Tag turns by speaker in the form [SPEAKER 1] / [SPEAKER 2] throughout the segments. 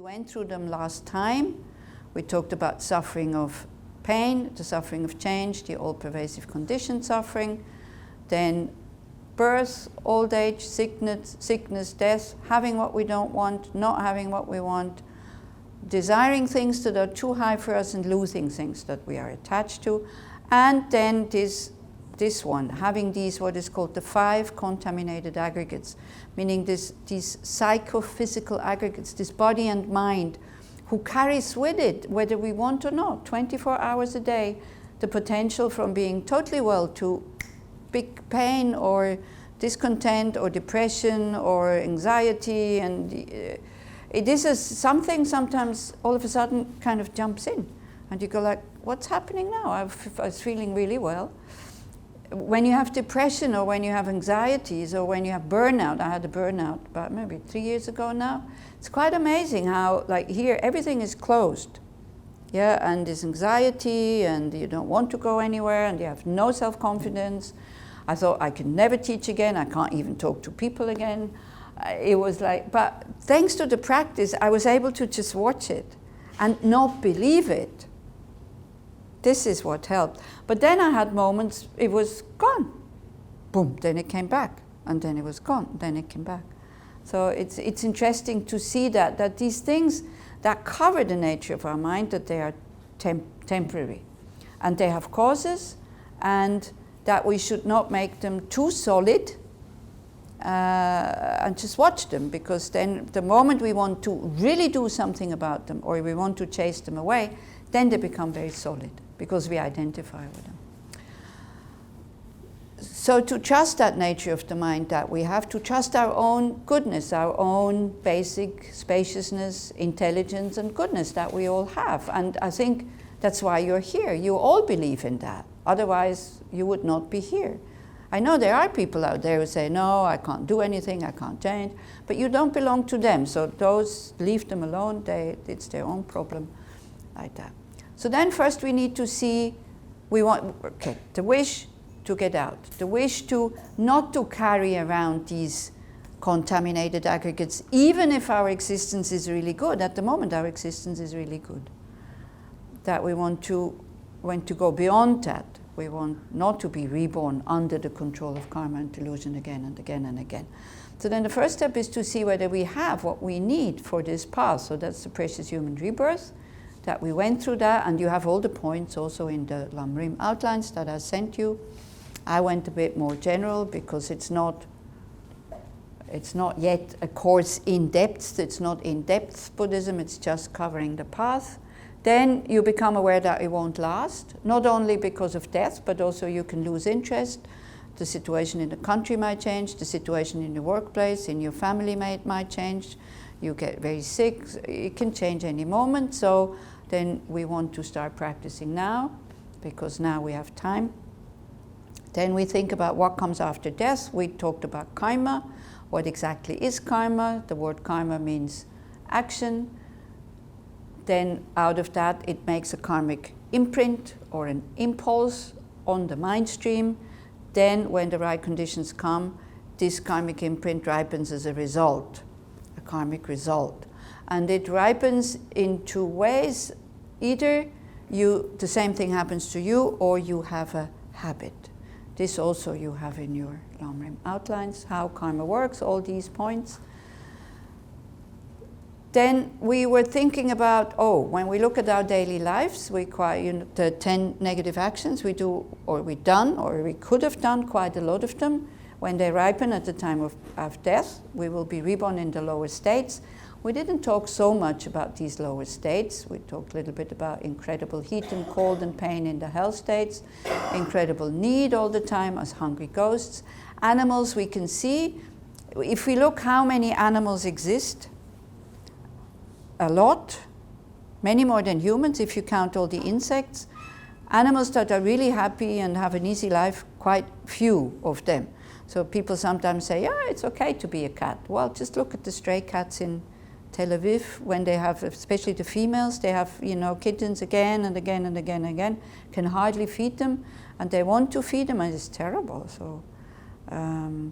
[SPEAKER 1] went through them last time. We talked about suffering of pain, the suffering of change, the all-pervasive conditioned suffering, then birth, old age, sickness, death, having what we don't want, not having what we want, desiring things that are too high for us and losing things that we are attached to, and then this one, having these what is called the 5 contaminated aggregates, meaning these psychophysical aggregates, this body and mind, who carries with it, whether we want or not, 24 hours a day, the potential from being totally well to big pain or discontent or depression or anxiety. And this is something sometimes all of a sudden kind of jumps in. And you go like, what's happening now? I was feeling really well. When you have depression or when you have anxieties or when you have burnout, I had a burnout about maybe 3 years ago now. It's quite amazing how, like here, everything is closed. Yeah, and there's anxiety and you don't want to go anywhere and you have no self-confidence. I thought I can never teach again. I can't even talk to people again. It was like, but thanks to the practice, I was able to just watch it and not believe it. This is what helped. But then I had moments, it was gone. Boom, then it came back. And then it was gone, then it came back. So it's interesting to see that these things that cover the nature of our mind, that they are temporary. And they have causes, and that we should not make them too solid and just watch them, because then the moment we want to really do something about them or we want to chase them away, then they become very solid because we identify with them. So to trust that nature of the mind, that we have to trust our own goodness, our own basic spaciousness, intelligence and goodness that we all have. And I think that's why you're here. You all believe in that. Otherwise, you would not be here. I know there are people out there who say, no, I can't do anything, I can't change. But you don't belong to them. So those, leave them alone. It's their own problem, like that. So then first we need to see, the wish to get out, the wish to not to carry around these contaminated aggregates, even if our existence is really good. At the moment, our existence is really good. That we want to go beyond that. We want not to be reborn under the control of karma and delusion again and again and again. So then the first step is to see whether we have what we need for this path. So that's the precious human rebirth, that we went through that, and you have all the points also in the Lamrim outlines that I sent you. I went a bit more general because it's not yet a course in depth. It's not in-depth Buddhism, it's just covering the path. Then you become aware that it won't last, not only because of death, but also you can lose interest. The situation in the country might change, the situation in the workplace, in your family might change. You get very sick, it can change any moment. So then we want to start practicing now, because now we have time. Then we think about what comes after death. We talked about karma. What exactly is karma? The word karma means action. Then out of that, it makes a karmic imprint or an impulse on the mind stream. Then when the right conditions come, this karmic imprint ripens as a result, a karmic result. And it ripens in 2 ways. Either the same thing happens to you, or you have a habit. This also you have in your Lamrim outlines, how karma works, all these points. Then we were thinking about, when we look at our daily lives, the 10 negative actions we do, or we could have done quite a lot of them. When they ripen at the time of death, we will be reborn in the lower states. We didn't talk so much about these lower states. We talked a little bit about incredible heat and cold and pain in the hell states, incredible need all the time as hungry ghosts. Animals we can see. If we look how many animals exist, a lot, many more than humans if you count all the insects. Animals that are really happy and have an easy life, quite few of them. So people sometimes say, it's okay to be a cat. Well, just look at the stray cats in Tel Aviv, when they have, especially the females, they have, kittens again and again and again and again, can hardly feed them, and they want to feed them, and it's terrible. So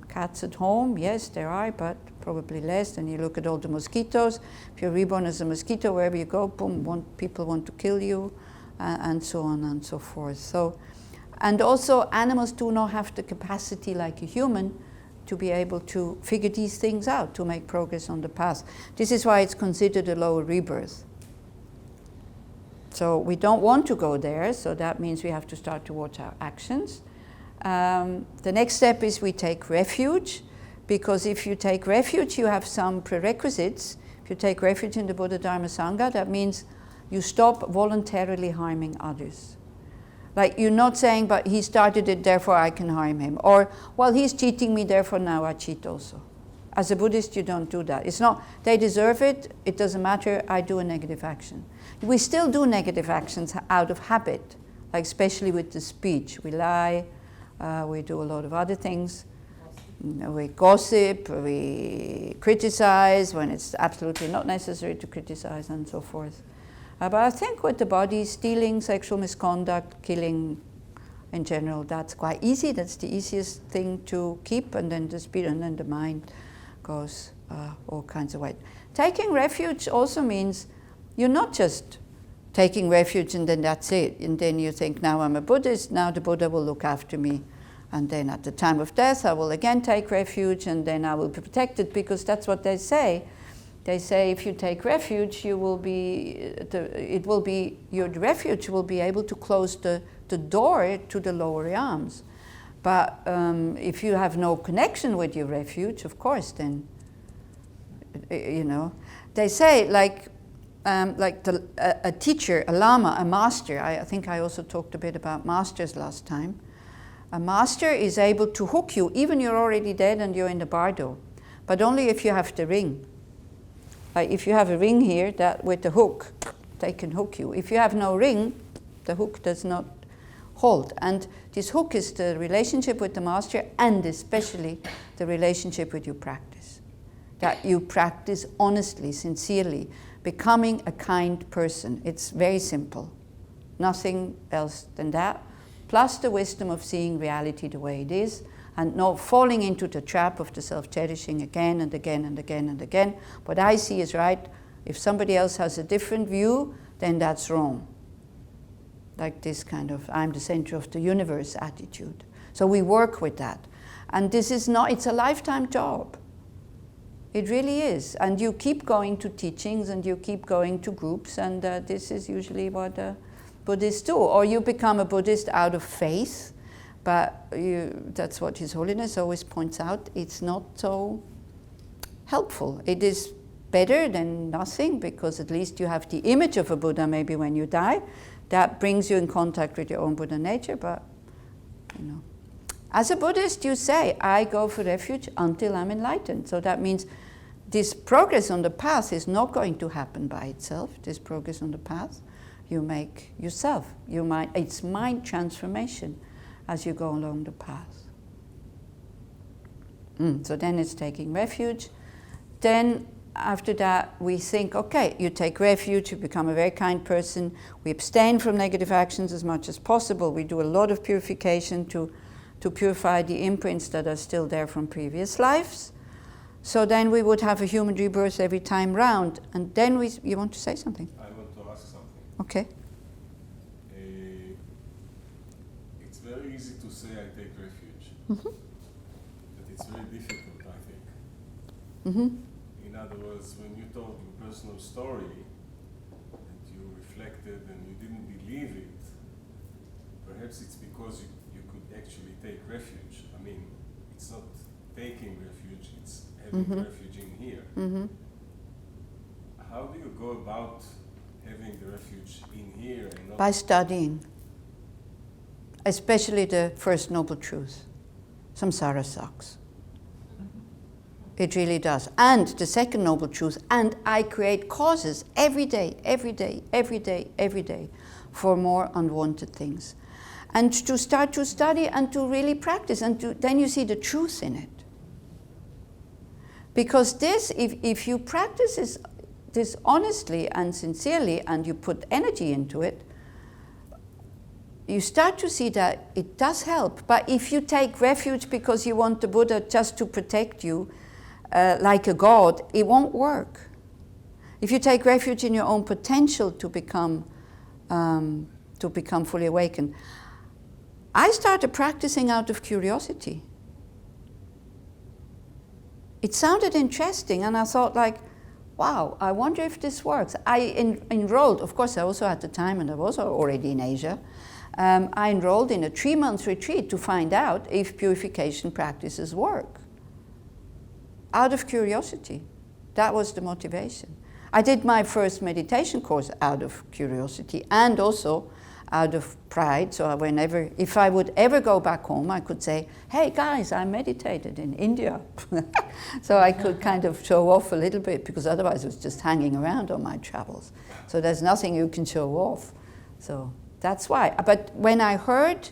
[SPEAKER 1] Cats at home, yes, there are, but probably less. And you look at all the mosquitoes. If you're reborn as a mosquito, wherever you go, boom, people want to kill you, and so on and so forth. So, and also animals do not have the capacity like a human to be able to figure these things out, to make progress on the path. This is why it's considered a lower rebirth. So we don't want to go there, so that means we have to start to watch our actions. The next step is we take refuge, because if you take refuge, you have some prerequisites. If you take refuge in the Buddha Dharma Sangha, that means you stop voluntarily harming others. Like, you're not saying, but he started it, therefore I can harm him. Or, well, he's cheating me, therefore now I cheat also. As a Buddhist, you don't do that. It's not, they deserve it, it doesn't matter, I do a negative action. We still do negative actions out of habit, like especially with the speech. We lie, we do a lot of other things. We gossip, we criticize when it's absolutely not necessary to criticize, and so forth. But I think with the body, stealing, sexual misconduct, killing in general, that's quite easy. That's the easiest thing to keep, and then the spirit, and then the mind goes all kinds of ways. Taking refuge also means you're not just taking refuge and then that's it. And then you think, now I'm a Buddhist, now the Buddha will look after me. And then at the time of death, I will again take refuge, and then I will be protected, because that's what they say. They say if you take refuge, you will be, your refuge will be able to close the door to the lower realms. But if you have no connection with your refuge, of course, then, you know, they say like a teacher, a lama, a master. I think I also talked a bit about masters last time. A master is able to hook you, even you're already dead and you're in the bardo, but only if you have the ring. Like if you have a ring here, that with the hook, they can hook you. If you have no ring, the hook does not hold. And this hook is the relationship with the master, and especially the relationship with your practice. That you practice honestly, sincerely, becoming a kind person. It's very simple. Nothing else than that. Plus the wisdom of seeing reality the way it is, and not falling into the trap of the self-cherishing again and again and again and again. What I see is right. If somebody else has a different view, then that's wrong. Like this kind of, I'm the center of the universe attitude. So we work with that. And this is not, it's a lifetime job. It really is. And you keep going to teachings, and you keep going to groups, and this is usually what Buddhists do. Or you become a Buddhist out of faith, but that's what His Holiness always points out. It's not so helpful. It is better than nothing, because at least you have the image of a Buddha maybe when you die. That brings you in contact with your own Buddha nature, but, you know. As a Buddhist, you say, I go for refuge until I'm enlightened. So that means this progress on the path is not going to happen by itself, this progress on the path. You make yourself. It's mind transformation as you go along the path. So then it's taking refuge. Then after that, we think, okay, you take refuge, you become a very kind person. We abstain from negative actions as much as possible. We do a lot of purification to purify the imprints that are still there from previous lives. So then we would have a human rebirth every time round. And then you want to say something?
[SPEAKER 2] I want to ask something.
[SPEAKER 1] Okay.
[SPEAKER 2] It's very easy to say I take refuge, but it's very difficult, I think. In other words, when you told your personal story, and you reflected and you didn't believe it, perhaps it's because you could actually take refuge. I mean, it's not taking refuge, it's having refuge in here. How do you go about having the refuge in here? And not
[SPEAKER 1] by studying, especially the first noble truth. Samsara sucks. It really does. And the second noble truth, and I create causes every day, every day, every day, every day for more unwanted things. And to start to study and to really practice, and then you see the truth in it. Because this, if you practice this honestly and sincerely, and you put energy into it, you start to see that it does help. But if you take refuge because you want the Buddha just to protect you, like a god, it won't work. If you take refuge in your own potential to become fully awakened. I started practicing out of curiosity. It sounded interesting, and I thought, like, wow, I wonder if this works. I enrolled, of course I also had the time, and I was already in Asia. I enrolled in a 3-month retreat to find out if purification practices work. Out of curiosity. That was the motivation. I did my first meditation course out of curiosity and also out of pride. So if I would ever go back home, I could say, hey guys, I meditated in India. So I could kind of show off a little bit, because otherwise it was just hanging around on my travels. So there's nothing you can show off. So that's why. But when I heard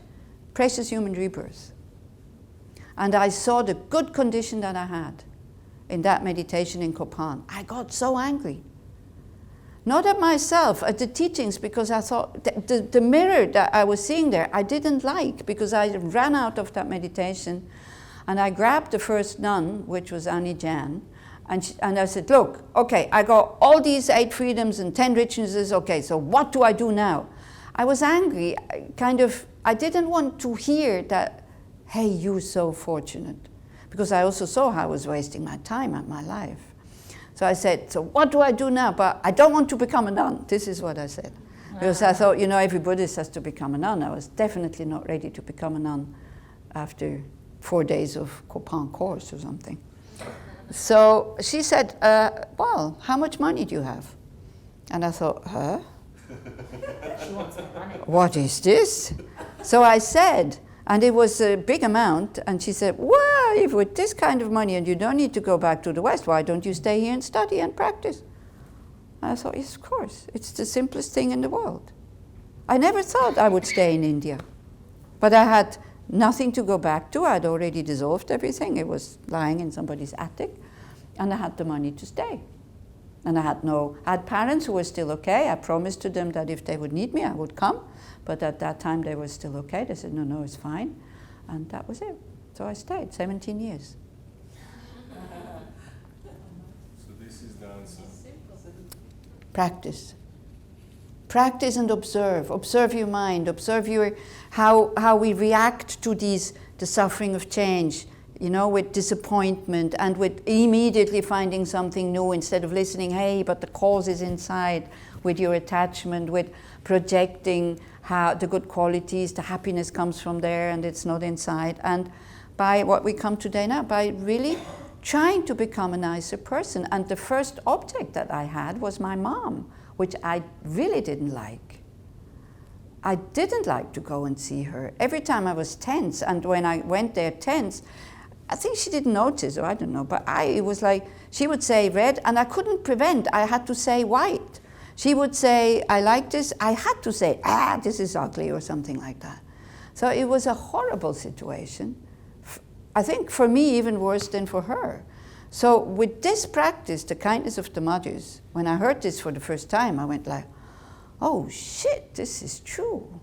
[SPEAKER 1] Precious Human Rebirth, and I saw the good condition that I had in that meditation in Kopan, I got so angry. Not at myself, at the teachings, because I thought the mirror that I was seeing there, I didn't like, because I ran out of that meditation, and I grabbed the first nun, which was Annie Jan, and I said, look, okay, I got all these 8 freedoms and 10 richnesses, okay, so what do I do now? I was angry, I didn't want to hear that, hey, you're so fortunate, because I also saw how I was wasting my time and my life. So I said, so what do I do now? But I don't want to become a nun. This is what I said. Because I thought, every Buddhist has to become a nun. I was definitely not ready to become a nun after 4 days of Kopan course or something. So she said, well, how much money do you have? And I thought, huh?
[SPEAKER 3] She wants some money.
[SPEAKER 1] What is this? So I said, and it was a big amount, and she said, well, if with this kind of money and you don't need to go back to the West, why don't you stay here and study and practice? And I thought, yes, of course, it's the simplest thing in the world. I never thought I would stay in India, but I had nothing to go back to. I'd already dissolved everything. It was lying in somebody's attic, and I had the money to stay. And I had parents who were still okay. I promised to them that if they would need me, I would come. But at that time, they were still okay. They said, no, it's fine. And that was it. So I stayed 17 years.
[SPEAKER 2] So this is the answer.
[SPEAKER 1] Practice. Practice and observe. Observe your mind. Observe how we react to the suffering of change, with disappointment and with immediately finding something new instead of listening, hey, but the cause is inside, with your attachment, with projecting how the good qualities, the happiness comes from there and it's not inside. And by what we come today now, by really trying to become a nicer person. And the first object that I had was my mom, which I really didn't like. I didn't like to go and see her. Every time I was tense, and when I went there tense, I think she didn't notice, or I don't know, but it was like, she would say red, and I couldn't prevent, I had to say white. She would say, I like this, I had to say, this is ugly, or something like that. So it was a horrible situation. I think for me, even worse than for her. So with this practice, the kindness of the mothers, when I heard this for the first time, I went like, oh shit, this is true.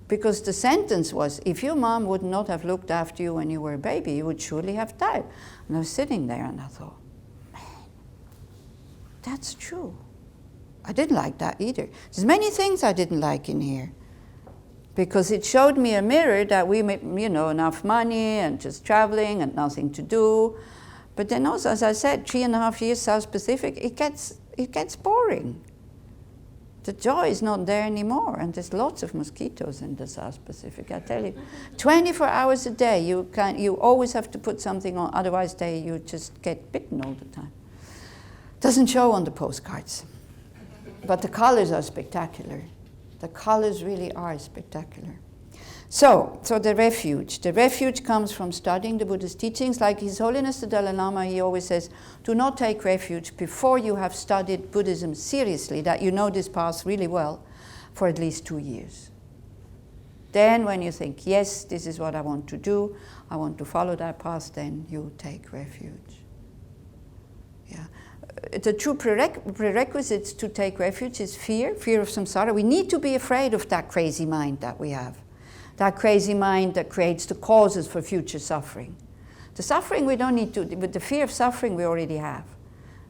[SPEAKER 1] Because the sentence was, if your mom would not have looked after you when you were a baby, you would surely have died. And I was sitting there and I thought, man, that's true. I didn't like that either. There's many things I didn't like in here. Because it showed me a mirror that we made, enough money and just traveling and nothing to do. But then also, as I said, 3.5 years South Pacific, it gets boring. The joy is not there anymore, and there's lots of mosquitoes in the South Pacific, I tell you. 24 hours a day, you always have to put something on, otherwise you just get bitten all the time. Doesn't show on the postcards. But the colors are spectacular. The colors really are spectacular. So the refuge comes from studying the Buddha's teachings. Like His Holiness the Dalai Lama, he always says, do not take refuge before you have studied Buddhism seriously, that you know this path really well, for at least 2 years. Then when you think, yes, this is what I want to do, I want to follow that path, then you take refuge. Yeah. The true prerequisites to take refuge is fear of samsara. We need to be afraid of that crazy mind that we have. That crazy mind that creates the causes for future suffering. The suffering we don't need to, but the fear of suffering we already have.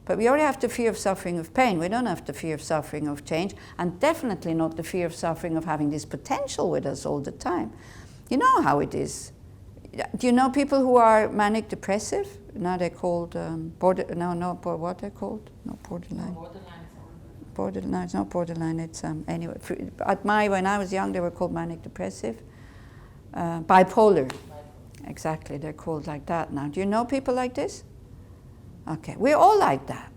[SPEAKER 1] But we already have the fear of suffering of pain. We don't have the fear of suffering of change, and definitely not the fear of suffering of having this potential with us all the time. You know how it is. Do you know people who are manic depressive? Now they're called what they're called? No, borderline. Borderline, it's not borderline. It's anyway. When I was young, they were called manic depressive. Bipolar. Exactly, they're called like that now. Do you know people like this? Okay, we're all like that.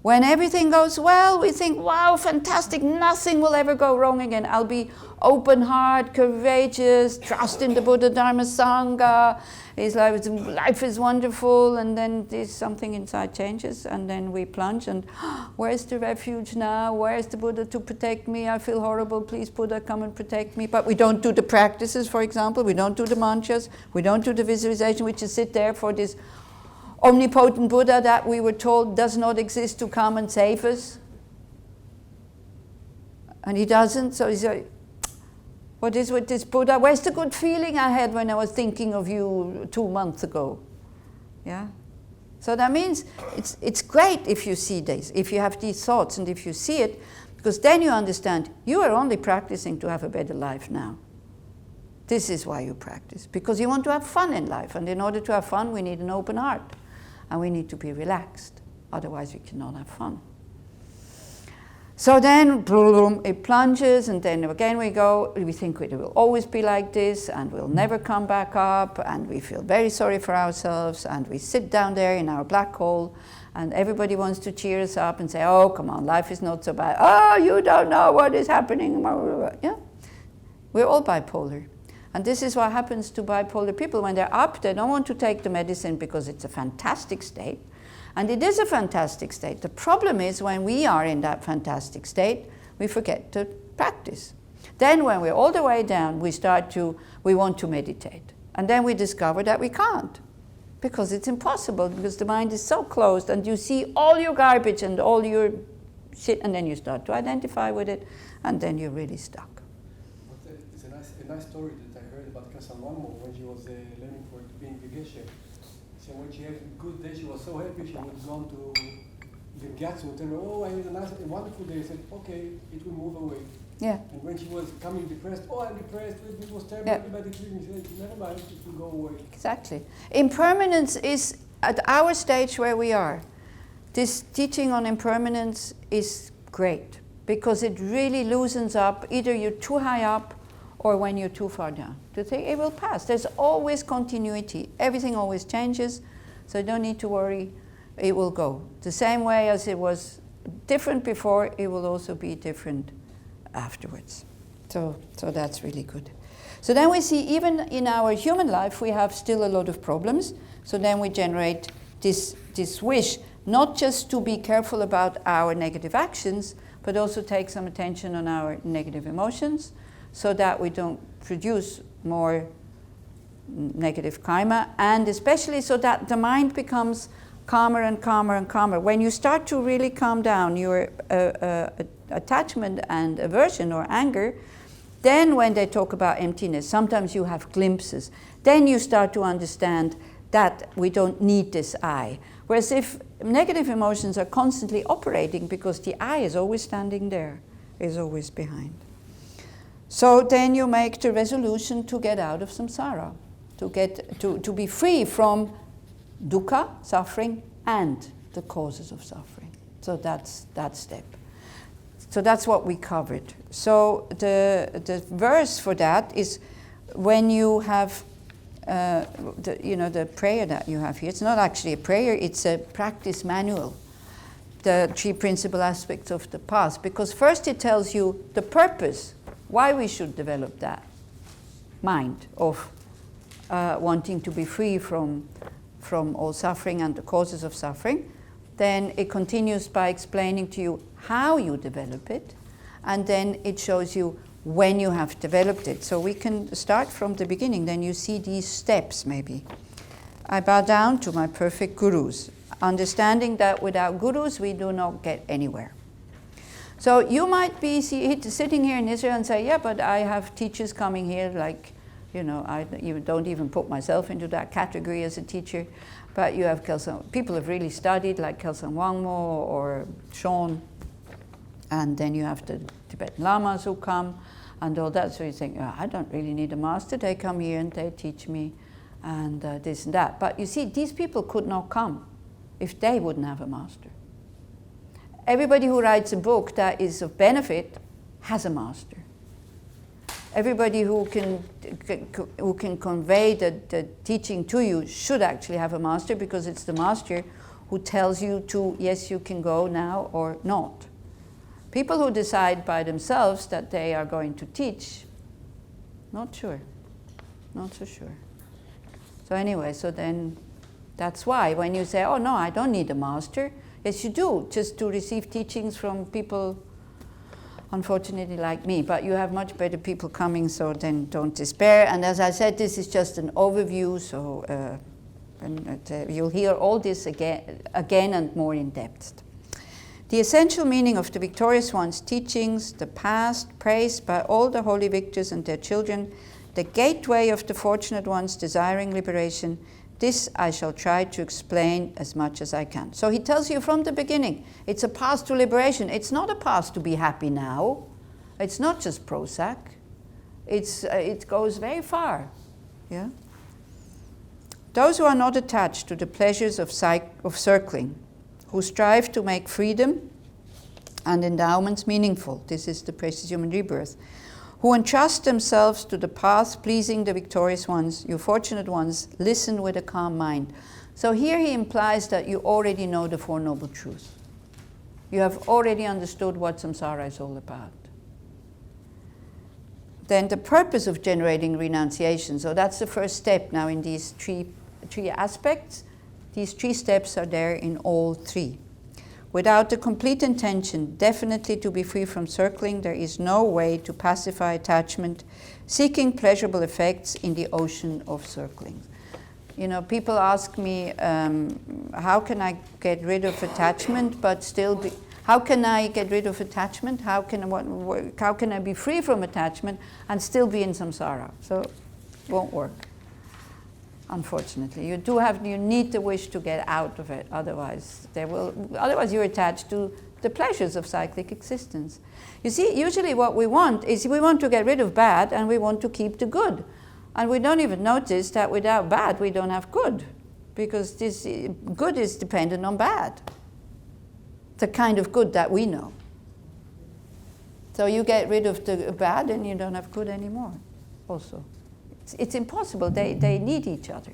[SPEAKER 1] When everything goes well, we think, wow, fantastic, nothing will ever go wrong again. I'll be open heart, courageous, trust in the Buddha, Dharma, Sangha. It's like life is wonderful, and then there's something inside changes, and then we plunge, and where's the refuge now? Where's the Buddha to protect me? I feel horrible, please Buddha, come and protect me. But we don't do the practices, for example. We don't do the mantras. We don't do the visualization. We just sit there for this omnipotent Buddha that we were told does not exist to come and save us. And he doesn't, so he's like, what is with this Buddha? Where's the good feeling I had when I was thinking of you 2 months ago? Yeah? So that means it's great if you see this, if you have these thoughts and if you see it, because then you understand you are only practicing to have a better life now. This is why you practice, because you want to have fun in life, and in order to have fun we need an open heart. And we need to be relaxed, otherwise we cannot have fun. So then, boom, it plunges, and then again we go, we think it will always be like this, and we'll never come back up, and we feel very sorry for ourselves, and we sit down there in our black hole, and everybody wants to cheer us up and say, oh, come on, life is not so bad. Oh, you don't know what is happening. Yeah? We're all bipolar. And this is what happens to bipolar people. When they're up, they don't want to take the medicine because it's a fantastic state. And it is a fantastic state. The problem is when we are in that fantastic state, we forget to practice. Then when we're all the way down, we want to meditate. And then we discover that we can't. Because it's impossible, because the mind is so closed, and you see all your garbage and all your shit, and then you start to identify with it, and then you're really stuck.
[SPEAKER 4] It's a nice story that I heard about Palmo when she was learning for being a geshe. So when she had a good day, she was so happy. She would go to the Gyatso and tell her, "Oh, I had a wonderful day." I said, "Okay, it will move away."
[SPEAKER 1] Yeah.
[SPEAKER 4] And when she was coming depressed, "Oh, I'm depressed. It was terrible.
[SPEAKER 1] Yeah.
[SPEAKER 4] Everybody treated me." She said, "Never mind, it will go away."
[SPEAKER 1] Exactly. Impermanence is at our stage where we are. This teaching on impermanence is great because it really loosens up. Either you're too high up, or when you're too far down. To think it will pass. There's always continuity. Everything always changes, so you don't need to worry. It will go. The same way as it was different before, it will also be different afterwards. So that's really good. So then we see even in our human life, we have still a lot of problems. So then we generate this wish, not just to be careful about our negative actions, but also take some attention on our negative emotions, so that we don't produce more negative karma, and especially so that the mind becomes calmer and calmer and calmer. When you start to really calm down your attachment and aversion or anger, then when they talk about emptiness, sometimes you have glimpses. Then you start to understand that we don't need this I. Whereas if negative emotions are constantly operating, because the I is always standing there, is always behind. So then you make the resolution to get out of samsara, to be free from dukkha, suffering, and the causes of suffering. So that's that step. So that's what we covered. So the verse for that is when you have the prayer that you have here. It's not actually a prayer; it's a practice manual. The 3 principal aspects of the path, because first it tells you the purpose. Why we should develop that mind of wanting to be free from all suffering and the causes of suffering. Then it continues by explaining to you how you develop it, and then it shows you when you have developed it. So we can start from the beginning, then you see these steps maybe. I bow down to my perfect gurus, understanding that without gurus we do not get anywhere. So you might be sitting here in Israel and say, yeah, but I have teachers coming here like, you know, I don't even put myself into that category as a teacher, but you have people have really studied like Kelsang Wangmo or Sean, and then you have the Tibetan Lamas who come and all that. So you think, oh, I don't really need a master. They come here and they teach me and this and that. But you see, these people could not come if they wouldn't have a master. Everybody who writes a book that is of benefit has a master. Everybody who can convey the teaching to you should actually have a master, because it's the master who tells you to, yes, you can go now or not. People who decide by themselves that they are going to teach, not sure, not so sure. So anyway, so then that's why when you say, oh no, I don't need a master, yes you do, just to receive teachings from people unfortunately like me, but you have much better people coming, so then don't despair. And as I said, this is just an overview, so you'll hear all this again and more in depth. The essential meaning of the Victorious One's teachings, the past, praised by all the holy victors and their children, the gateway of the fortunate ones desiring liberation, this I shall try to explain as much as I can. So he tells you from the beginning, it's a path to liberation. It's not a path to be happy now. It's not just Prozac. It goes very far. Yeah? Those who are not attached to the pleasures of circling, who strive to make freedom and endowments meaningful, this is the precious human rebirth, who entrust themselves to the path pleasing the victorious ones, you fortunate ones, listen with a calm mind. So here he implies that you already know the Four Noble Truths. You have already understood what samsara is all about. Then the purpose of generating renunciation, so that's the first step now in these three aspects. These 3 steps are there in all 3. Without the complete intention definitely to be free from circling, there is no way to pacify attachment, seeking pleasurable effects in the ocean of circling. You know, people ask me, how can I get rid of attachment but still be... How can I get rid of attachment? How can I be free from attachment and still be in samsara? So it won't work. Unfortunately, you need the wish to get out of it. Otherwise, you're attached to the pleasures of cyclic existence. You see, usually what we want is we want to get rid of bad and we want to keep the good, and we don't even notice that without bad we don't have good, because this good is dependent on bad. The kind of good that we know. So you get rid of the bad and you don't have good anymore. Also. It's impossible. They need each other.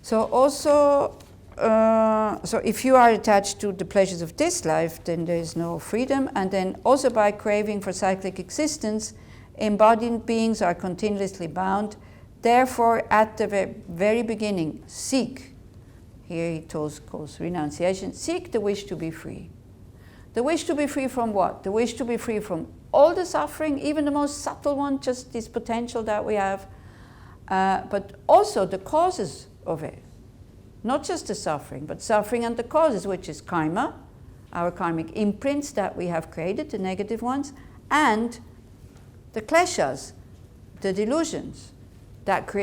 [SPEAKER 1] So also, so if you are attached to the pleasures of this life, then there is no freedom. And then also by craving for cyclic existence, embodied beings are continuously bound. Therefore, at the very beginning, seek. Here he calls renunciation. Seek the wish to be free. The wish to be free from what? The wish to be free from all the suffering, even the most subtle one, just this potential that we have, but also the causes of it. Not just the suffering, but suffering and the causes, which is karma, our karmic imprints that we have created, the negative ones, and the kleshas, the delusions that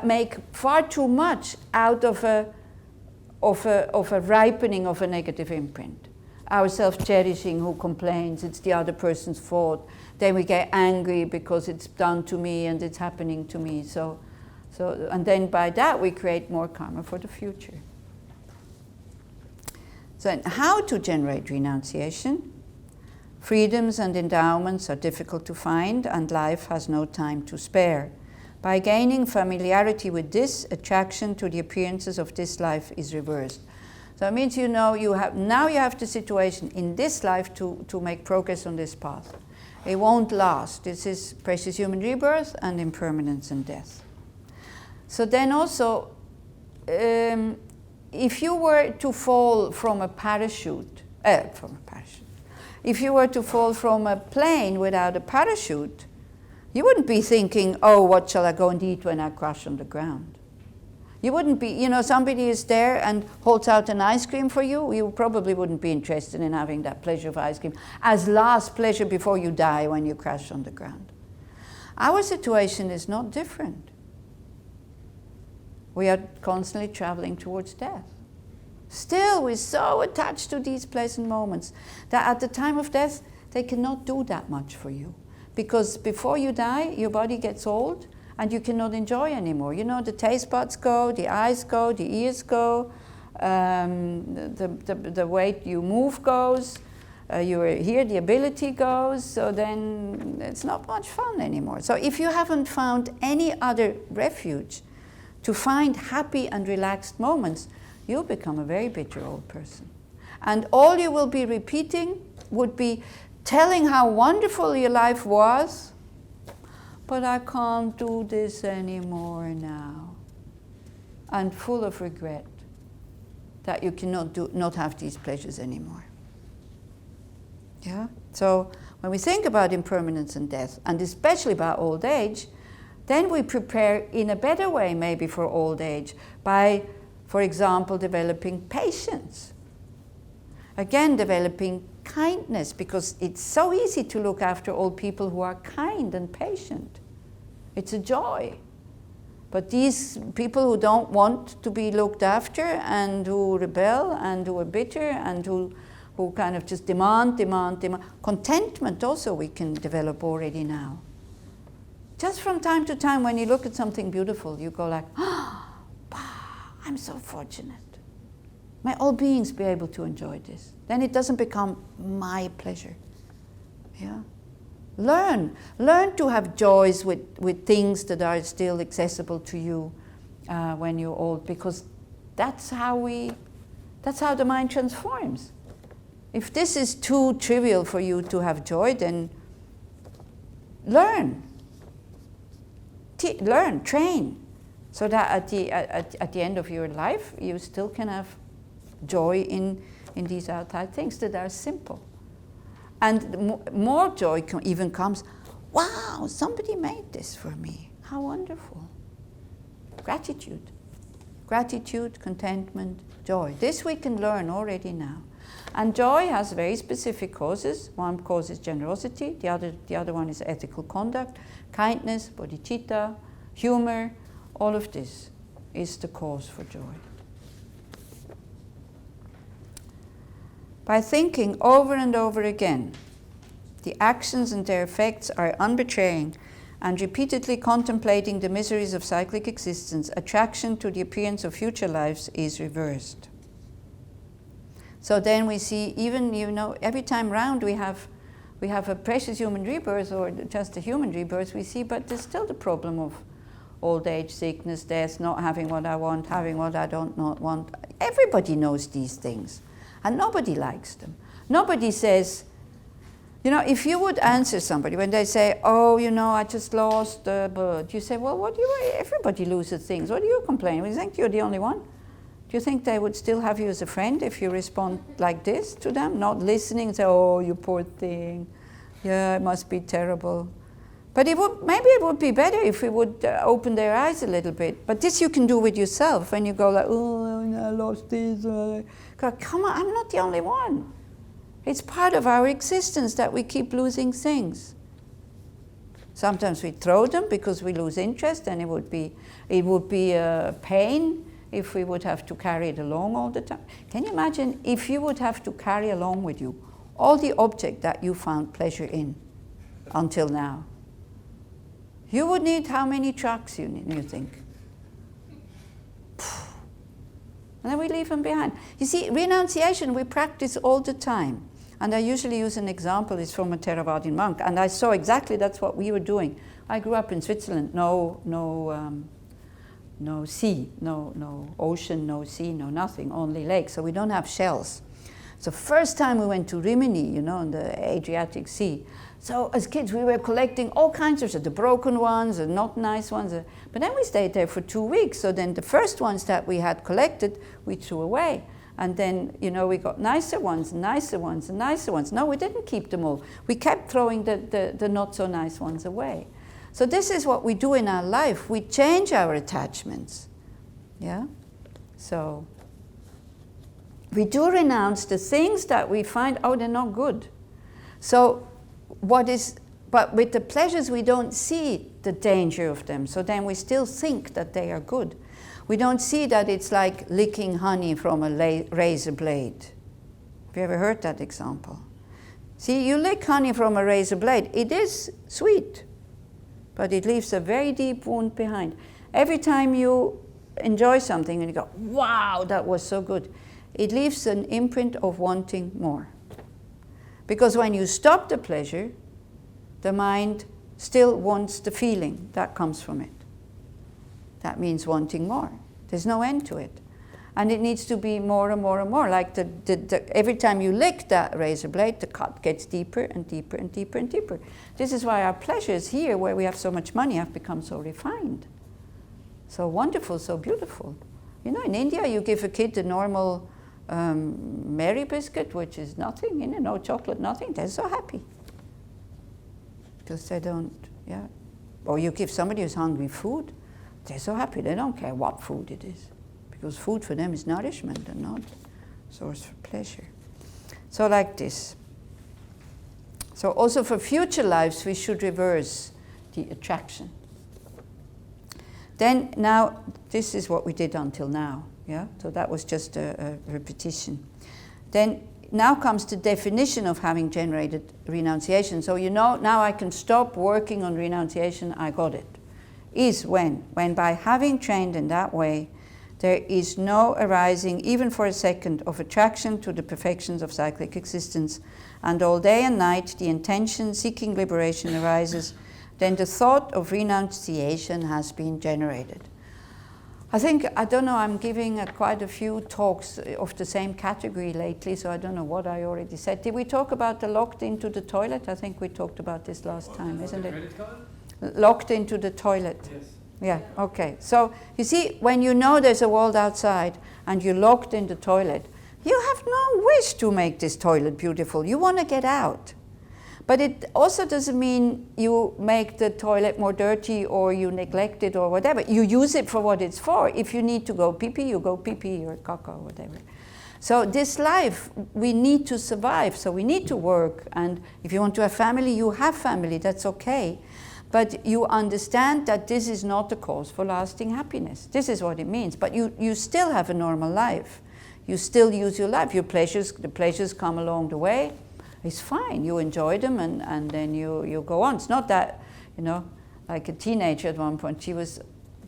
[SPEAKER 1] make far too much out of a ripening of a negative imprint. Our self-cherishing who complains, it's the other person's fault. Then we get angry because it's done to me and it's happening to me. And then by that we create more karma for the future. So how to generate renunciation? Freedoms and endowments are difficult to find and life has no time to spare. By gaining familiarity with this, attraction to the appearances of this life is reversed. So it means you have the situation in this life to make progress on this path. It won't last. This is precious human rebirth and impermanence and death. So then also, if you were to fall from a parachute, if you were to fall from a plane without a parachute, you wouldn't be thinking, oh, what shall I go and eat when I crash on the ground? You wouldn't be, you know, somebody is there and holds out an ice cream for you, you probably wouldn't be interested in having that pleasure of ice cream as last pleasure before you die when you crash on the ground. Our situation is not different. We are constantly traveling towards death. Still, we're so attached to these pleasant moments that at the time of death, they cannot do that much for you. Because before you die, your body gets old and you cannot enjoy anymore. You know, the taste buds go, the eyes go, the ears go, the way you move goes, you hear, the ability goes, so then it's not much fun anymore. So if you haven't found any other refuge to find happy and relaxed moments, you'll become a very bitter old person. And all you will be repeating would be telling how wonderful your life was, but I can't do this anymore now. And full of regret that you cannot not have these pleasures anymore. Yeah? So when we think about impermanence and death, and especially about old age, then we prepare in a better way maybe for old age by, for example, developing patience. Again, developing kindness, because it's so easy to look after old people who are kind and patient. It's a joy. But these people who don't want to be looked after and who rebel and who are bitter and who kind of just demand. Contentment also we can develop already now. Just from time to time when you look at something beautiful, you go like, oh, wow, I'm so fortunate. May all beings be able to enjoy this. Then it doesn't become my pleasure. Yeah? Learn to have joys with things that are still accessible to you when you're old, because that's how the mind transforms. If this is too trivial for you to have joy, then learn, train, so that at the end of your life you still can have joy in these outside things that are simple. And more joy even comes, wow, somebody made this for me. How wonderful. Gratitude, contentment, joy. This we can learn already now. And joy has very specific causes. One cause is generosity, the other one is ethical conduct, kindness, bodhicitta, humor. All of this is the cause for joy. By thinking over and over again, the actions and their effects are unbetraying, and repeatedly contemplating the miseries of cyclic existence, attraction to the appearance of future lives is reversed. So then we see, even, every time round we have a precious human rebirth or just a human rebirth, we see, but there's still the problem of old age, sickness, death, not having what I want, having what I don't not want. Everybody knows these things. And nobody likes them. Nobody says, if you would answer somebody when they say, oh, I just lost the bird, you say, well, everybody loses things. What do you complain? You think you're the only one? Do you think they would still have you as a friend if you respond like this to them? Not listening and say, oh, you poor thing. Yeah, it must be terrible. But maybe it would be better if we would open their eyes a little bit. But this you can do with yourself when you go like, oh, I lost this. God, come on, I'm not the only one. It's part of our existence that we keep losing things. Sometimes we throw them because we lose interest, and it would be a pain if we would have to carry it along all the time. Can you imagine if you would have to carry along with you all the objects that you found pleasure in until now? You would need how many trucks you think? And then we leave them behind. You see, renunciation we practice all the time. And I usually use an example, it's from a Theravadian monk. And I saw exactly that's what we were doing. I grew up in Switzerland, no sea, no ocean, no sea, no nothing, only lake. So we don't have shells. So first time we went to Rimini, in the Adriatic Sea. So as kids we were collecting all kinds of stuff, the broken ones, the not nice ones. But then we stayed there for 2 weeks. So then the first ones that we had collected, we threw away. And then, we got nicer ones, and nicer ones, and nicer ones. No, we didn't keep them all. We kept throwing the not so nice ones away. So this is what we do in our life. We change our attachments. Yeah? So we do renounce the things that we find, oh, they're not good. So but with the pleasures, we don't see the danger of them. So then we still think that they are good. We don't see that it's like licking honey from a razor blade. Have you ever heard that example? See, you lick honey from a razor blade. It is sweet, but it leaves a very deep wound behind. Every time you enjoy something and you go, wow, that was so good, it leaves an imprint of wanting more. Because when you stop the pleasure, the mind still wants the feeling that comes from it. That means wanting more. There's no end to it. And it needs to be more and more and more. Like every time you lick that razor blade, the cut gets deeper and deeper and deeper and deeper. This is why our pleasures here, where we have so much money, have become so refined. So wonderful, so beautiful. You know, in India, you give a kid a normal Mary biscuit, which is nothing, you know, no chocolate, nothing. They're so happy. Because they don't, yeah. Or you give somebody who's hungry food, they're so happy. They don't care what food it is. Because food for them is nourishment and not source for pleasure. So like this. So also for future lives, we should reverse the attraction. Then now, this is what we did until now. Yeah? So that was just a repetition. Then now comes the definition of having generated renunciation. So you know, now I can stop working on renunciation, I got it. Is when by having trained in that way, there is no arising, even for a second, of attraction to the perfections of cyclic existence, and all day and night the intention seeking liberation arises, then the thought of renunciation has been generated. I don't know, I'm giving quite a few talks of the same category lately, so I don't know what I already said. Did we talk about the locked into the toilet? I think we talked about this last time, isn't it?
[SPEAKER 4] Credit card?
[SPEAKER 1] Locked into the toilet.
[SPEAKER 4] Yes.
[SPEAKER 1] Yeah, okay. So, you see, when you know there's a world outside and you're locked in the toilet, you have no wish to make this toilet beautiful. You want to get out. But it also doesn't mean you make the toilet more dirty or you neglect it or whatever. You use it for what it's for. If you need to go pee-pee, you go pee-pee or caca or whatever. So this life, we need to survive. So we need to work. And if you want to have family, you have family. That's okay. But you understand that this is not the cause for lasting happiness. This is what it means. But you still have a normal life. You still use your life. The pleasures come along the way. It's fine. You enjoy them and then you go on. It's not that, you know, like a teenager at one point, she was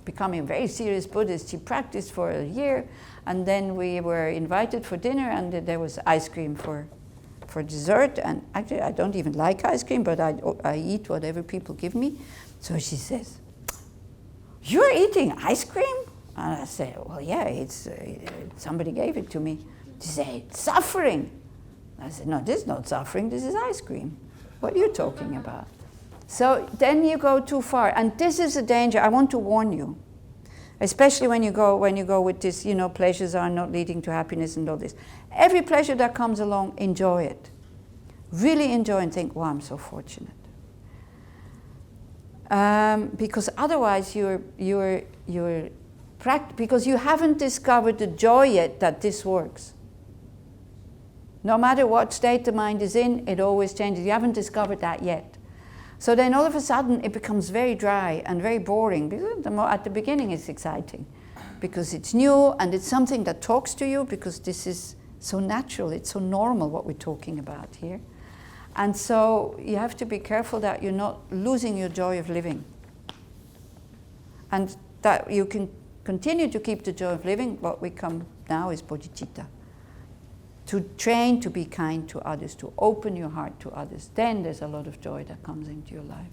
[SPEAKER 1] becoming a very serious Buddhist. She practiced for a year and then we were invited for dinner and there was ice cream for dessert. And actually I don't even like ice cream, but I eat whatever people give me. So she says, "You're eating ice cream?" And I say, "Well, yeah, it's somebody gave it to me." She said, "Suffering." I said, "No, this is not suffering, this is ice cream. What are you talking about?" So then you go too far. And this is a danger. I want to warn you. Especially when you go with this, you know, pleasures are not leading to happiness and all this. Every pleasure that comes along, enjoy it. Really enjoy and think, wow, I'm so fortunate. Because otherwise because you haven't discovered the joy yet that this works. No matter what state the mind is in, it always changes. You haven't discovered that yet. So then all of a sudden it becomes very dry and very boring. Because at the beginning it's exciting. Because it's new and it's something that talks to you because this is so natural, it's so normal what we're talking about here. And so you have to be careful that you're not losing your joy of living. And that you can continue to keep the joy of living. What we come now is bodhicitta. To train to be kind to others, to open your heart to others. Then there's a lot of joy that comes into your life.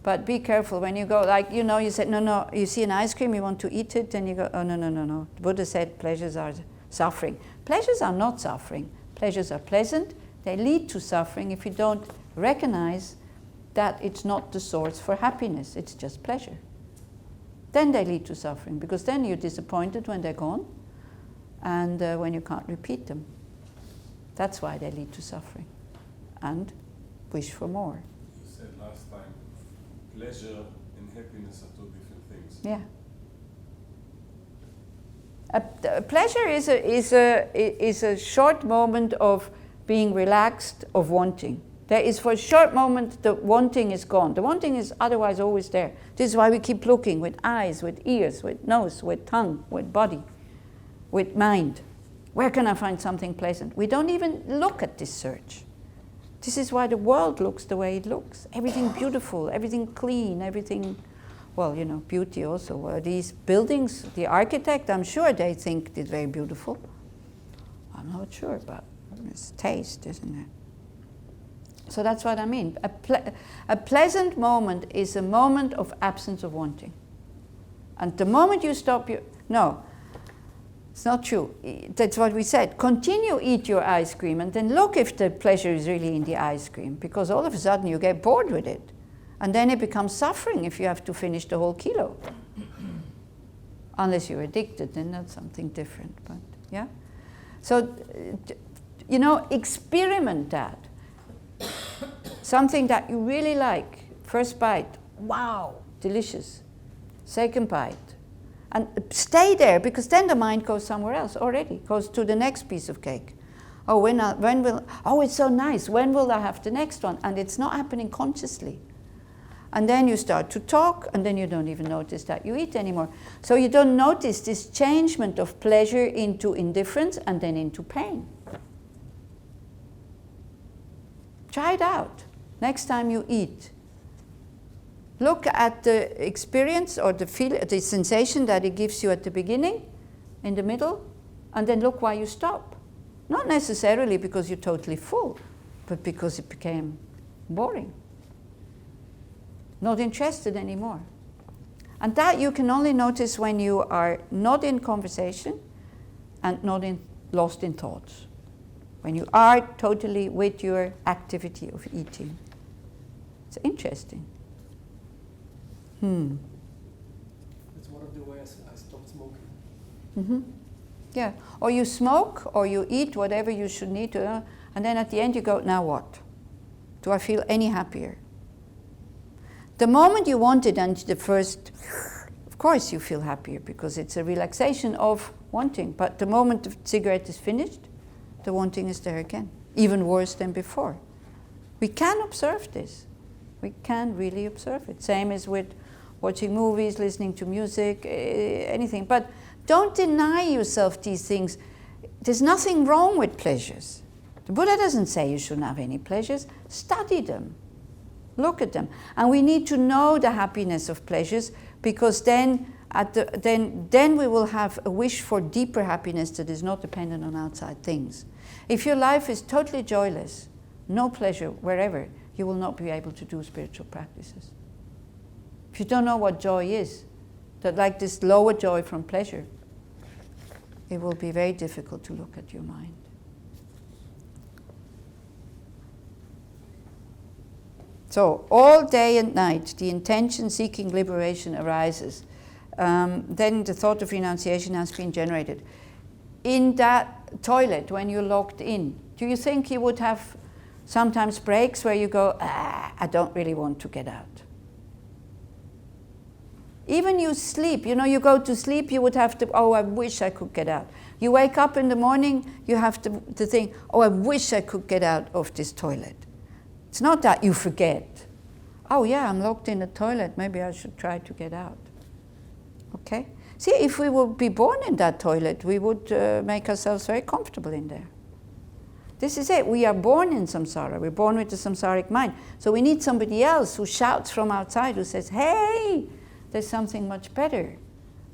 [SPEAKER 1] But be careful when you go, like, you know, you said, no, you see an ice cream, you want to eat it, then you go, oh, no. The Buddha said pleasures are suffering. Pleasures are not suffering. Pleasures are pleasant. They lead to suffering if you don't recognize that it's not the source for happiness. It's just pleasure. Then they lead to suffering, because then you're disappointed when they're gone. And when you can't repeat them. That's why they lead to suffering. And wish for more.
[SPEAKER 2] You said last time, pleasure and happiness are two different things.
[SPEAKER 1] Yeah. Pleasure is a short moment of being relaxed, of wanting. There is for a short moment the wanting is gone. The wanting is otherwise always there. This is why we keep looking with eyes, with ears, with nose, with tongue, with body, with mind. Where can I find something pleasant? We don't even look at this search. This is why the world looks the way it looks. Everything beautiful, everything clean, everything, well, you know, beauty also. These buildings, the architect, I'm sure they think it's very beautiful. I'm not sure, but it's taste, isn't it? So that's what I mean. A pleasant moment is a moment of absence of wanting. And the moment you stop, no, it's not true. That's what we said. Continue eat your ice cream and then look if the pleasure is really in the ice cream, because all of a sudden you get bored with it. And then it becomes suffering if you have to finish the whole kilo. Unless you're addicted, then that's something different. But yeah. So, you know, experiment that. Something that you really like. First bite, wow, delicious. Second bite. And stay there, because then the mind goes somewhere else already, goes to the next piece of cake. Oh, oh, it's so nice. When will I have the next one? And it's not happening consciously. And then you start to talk, and then you don't even notice that you eat anymore. So you don't notice this changement of pleasure into indifference and then into pain. Try it out. Next time you eat, look at the experience or the sensation that it gives you at the beginning, in the middle, and then look why you stop. Not necessarily because you're totally full, but because it became boring. Not interested anymore. And that you can only notice when you are not in conversation and not lost in thoughts. When you are totally with your activity of eating. It's interesting.
[SPEAKER 4] That's one of the ways I stopped smoking.
[SPEAKER 1] Mm-hmm. Yeah. Or you smoke, or you eat whatever you should need to, and then at the end you go, now what? Do I feel any happier? The moment you want it, and the first, of course you feel happier, because it's a relaxation of wanting. But the moment the cigarette is finished, the wanting is there again, even worse than before. We can observe this. We can really observe it. Same as with watching movies, listening to music, anything. But don't deny yourself these things. There's nothing wrong with pleasures. The Buddha doesn't say you shouldn't have any pleasures. Study them. Look at them. And we need to know the happiness of pleasures, because then we will have a wish for deeper happiness that is not dependent on outside things. If your life is totally joyless, no pleasure wherever, you will not be able to do spiritual practices. If you don't know what joy is, that like this lower joy from pleasure, it will be very difficult to look at your mind. So all day and night, the intention seeking liberation arises. Then the thought of renunciation has been generated. In that toilet, when you're locked in, do you think you would have sometimes breaks where you go, I don't really want to get out? Even you sleep, you know, you go to sleep, you would have to, oh, I wish I could get out. You wake up in the morning, you have to think, oh, I wish I could get out of this toilet. It's not that you forget. Oh yeah, I'm locked in the toilet, maybe I should try to get out. Okay? See, if we would be born in that toilet, we would make ourselves very comfortable in there. This is it. We are born in samsara. We're born with the samsaric mind. So we need somebody else who shouts from outside, who says, hey, there's something much better.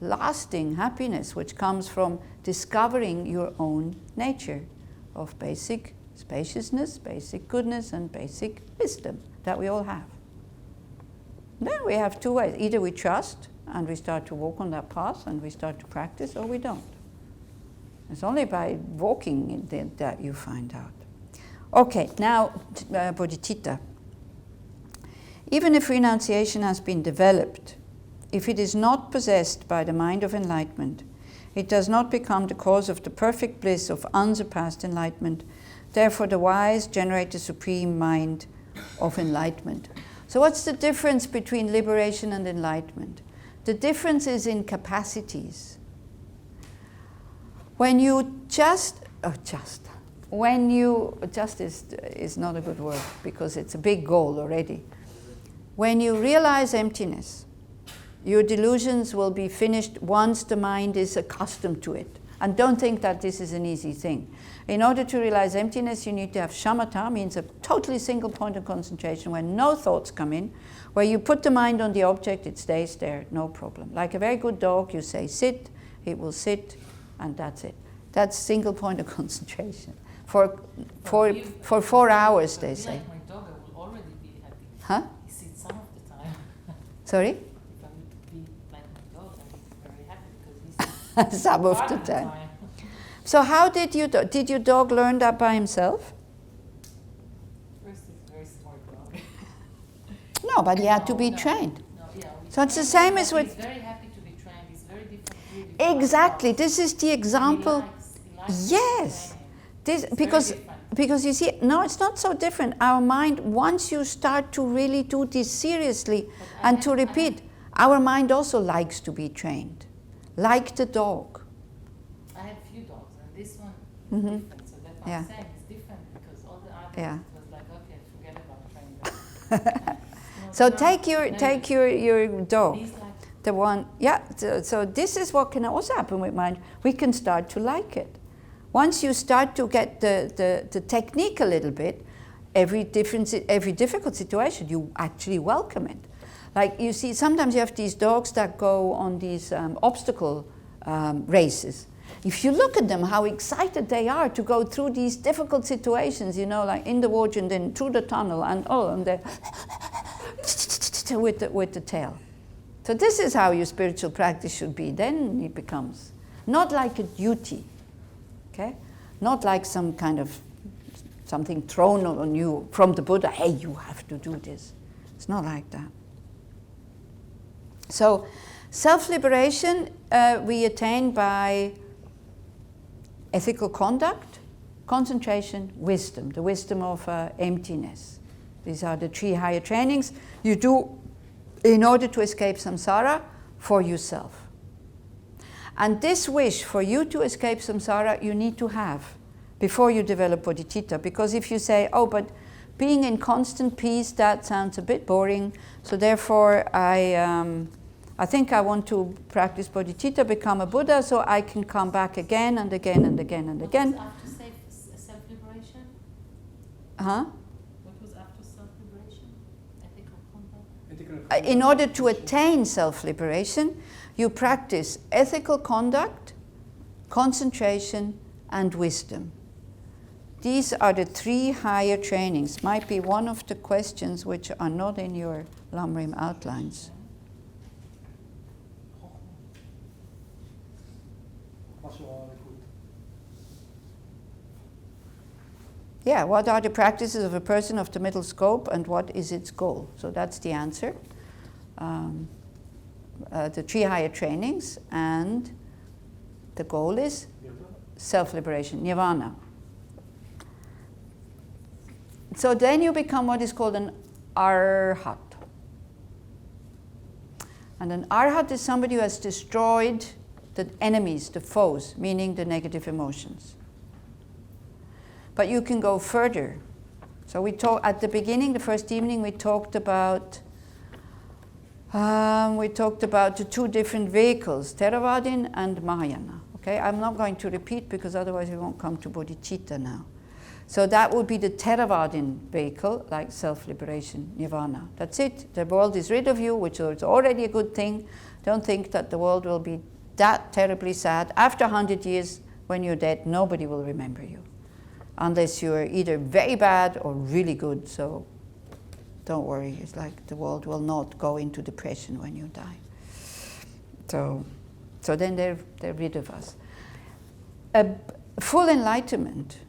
[SPEAKER 1] Lasting happiness, which comes from discovering your own nature of basic spaciousness, basic goodness, and basic wisdom that we all have. Then we have two ways. Either we trust, and we start to walk on that path, and we start to practice, or we don't. It's only by walking that you find out. Okay, now bodhicitta. Even if renunciation has been developed, if it is not possessed by the mind of enlightenment, it does not become the cause of the perfect bliss of unsurpassed enlightenment. Therefore, the wise generate the supreme mind of enlightenment. So what's the difference between liberation and enlightenment? The difference is in capacities. when you just is not a good word because it's a big goal already. When you realize emptiness, your delusions will be finished once the mind is accustomed to it. And don't think that this is an easy thing. In order to realize emptiness, you need to have shamatha, means a totally single point of concentration where no thoughts come in, where you put the mind on the object, it stays there, no problem. Like a very good dog, you say sit, it will sit, and that's it. That's single point of concentration. For 4 hours, they say.
[SPEAKER 3] Like my dog, I will already be happy.
[SPEAKER 1] Huh?
[SPEAKER 3] He sits some of the time.
[SPEAKER 1] Sorry?
[SPEAKER 3] If I would be like my dog, I'd be very happy because he's
[SPEAKER 1] Some of the time. So how did your dog learn that by himself?
[SPEAKER 3] First, he's a very smart dog.
[SPEAKER 1] No, but he had to be
[SPEAKER 3] No.
[SPEAKER 1] trained.
[SPEAKER 3] No, yeah,
[SPEAKER 1] So it's the same as
[SPEAKER 3] He's
[SPEAKER 1] with...
[SPEAKER 3] very happy to be trained. He's very different. Really from
[SPEAKER 1] Exactly,
[SPEAKER 3] us.
[SPEAKER 1] this is the
[SPEAKER 3] He
[SPEAKER 1] example.
[SPEAKER 3] likes
[SPEAKER 1] Yes.
[SPEAKER 3] training.
[SPEAKER 1] This,
[SPEAKER 3] It's
[SPEAKER 1] because,
[SPEAKER 3] very different.
[SPEAKER 1] because you see, no, it's not so different. Our mind, once you start to really do this seriously
[SPEAKER 3] I
[SPEAKER 1] and to
[SPEAKER 3] have- I
[SPEAKER 1] repeat, our mind also likes to be trained, like the dog.
[SPEAKER 3] I had few dogs, and this one
[SPEAKER 1] Mhm.
[SPEAKER 3] is different. So that's what
[SPEAKER 1] Yeah.
[SPEAKER 3] I'm saying. It's different because all the others,
[SPEAKER 1] Yeah.
[SPEAKER 3] it was like, okay, forget about training.
[SPEAKER 1] So take your dog,
[SPEAKER 3] He's like,
[SPEAKER 1] the one, yeah. So this is what can also happen with mind. We can start to like it. Once you start to get the technique a little bit, every difficult situation, you actually welcome it. Like you see, sometimes you have these dogs that go on these obstacle races. If you look at them, how excited they are to go through these difficult situations, you know, like in the water and then through the tunnel and they're with the tail. So this is how your spiritual practice should be. Then it becomes not like a duty, okay? Not like some kind of something thrown on you from the Buddha. Hey, you have to do this. It's not like that. So self-liberation we attain by ethical conduct, concentration, wisdom, the wisdom of emptiness. These are the 3 higher trainings you do in order to escape samsara for yourself. And this wish for you to escape samsara you need to have before you develop bodhicitta. Because if you say, oh, but being in constant peace, that sounds a bit boring, so therefore I think I want to practice bodhicitta, become a Buddha, so I can come back again and again and again and again.
[SPEAKER 3] What was after self-liberation?
[SPEAKER 1] Huh?
[SPEAKER 3] What was after self-liberation? Ethical conduct?
[SPEAKER 1] In order to attain self-liberation, you practice ethical conduct, concentration, and wisdom. These are the 3 higher trainings. Might be one of the questions which are not in your Lamrim outlines. Yeah, what are the practices of a person of the middle scope and what is its goal? So that's the answer. The 3 higher trainings, and the goal is self-liberation, nirvana. So then you become what is called an arhat. And an arhat is somebody who has destroyed the enemies, the foes, meaning the negative emotions. But you can go further. So we talked at the beginning, the first evening, we talked about the 2 different vehicles, Theravadin and Mahayana. Okay, I'm not going to repeat because otherwise we won't come to bodhicitta now. So that would be the Theravadin vehicle, like self-liberation, nirvana. That's it. The world is rid of you, which is already a good thing. Don't think that the world will be that terribly sad. After 100 years, when you're dead, nobody will remember you. Unless you're either very bad or really good. So don't worry. It's like the world will not go into depression when you die. So then they're rid of us. Full enlightenment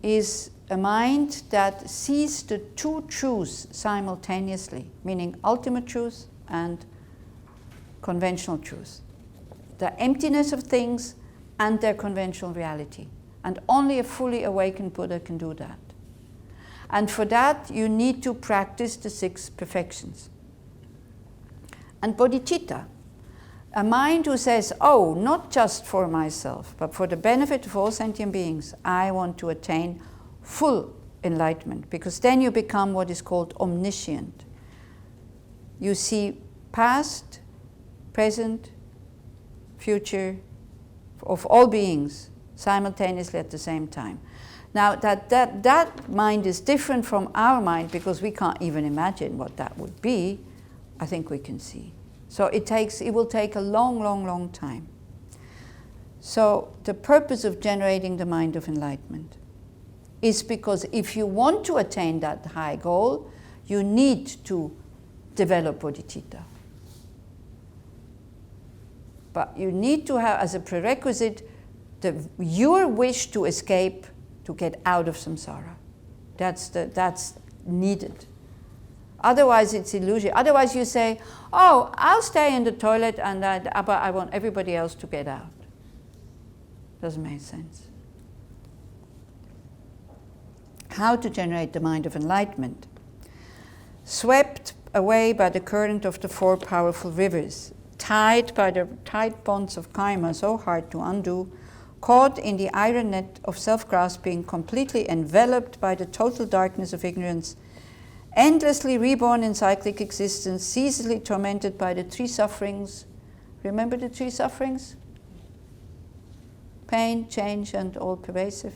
[SPEAKER 1] is a mind that sees the 2 truths simultaneously, meaning ultimate truth and conventional truth. The emptiness of things and their conventional reality. And only a fully awakened Buddha can do that. And for that, you need to practice the 6 perfections. And bodhicitta, A mind who says, oh, not just for myself, but for the benefit of all sentient beings, I want to attain full enlightenment, because then you become what is called omniscient. You see past, present, future of all beings simultaneously at the same time. Now that mind is different from our mind, because we can't even imagine what that would be. I think we can see. So it will take a long time. So the purpose of generating the mind of enlightenment is because if you want to attain that high goal, you need to develop bodhicitta. But you need to have as a prerequisite your wish to escape, to get out of samsara. That's needed. Otherwise, it's illusion. Otherwise, you say, oh, I'll stay in the toilet, but I want everybody else to get out. Doesn't make sense. How to generate the mind of enlightenment? Swept away by the current of the four powerful rivers, tied by the tight bonds of karma so hard to undo, caught in the iron net of self-grasping, completely enveloped by the total darkness of ignorance, endlessly reborn in cyclic existence, ceaselessly tormented by the three sufferings. Remember the three sufferings? Pain, change, and all-pervasive.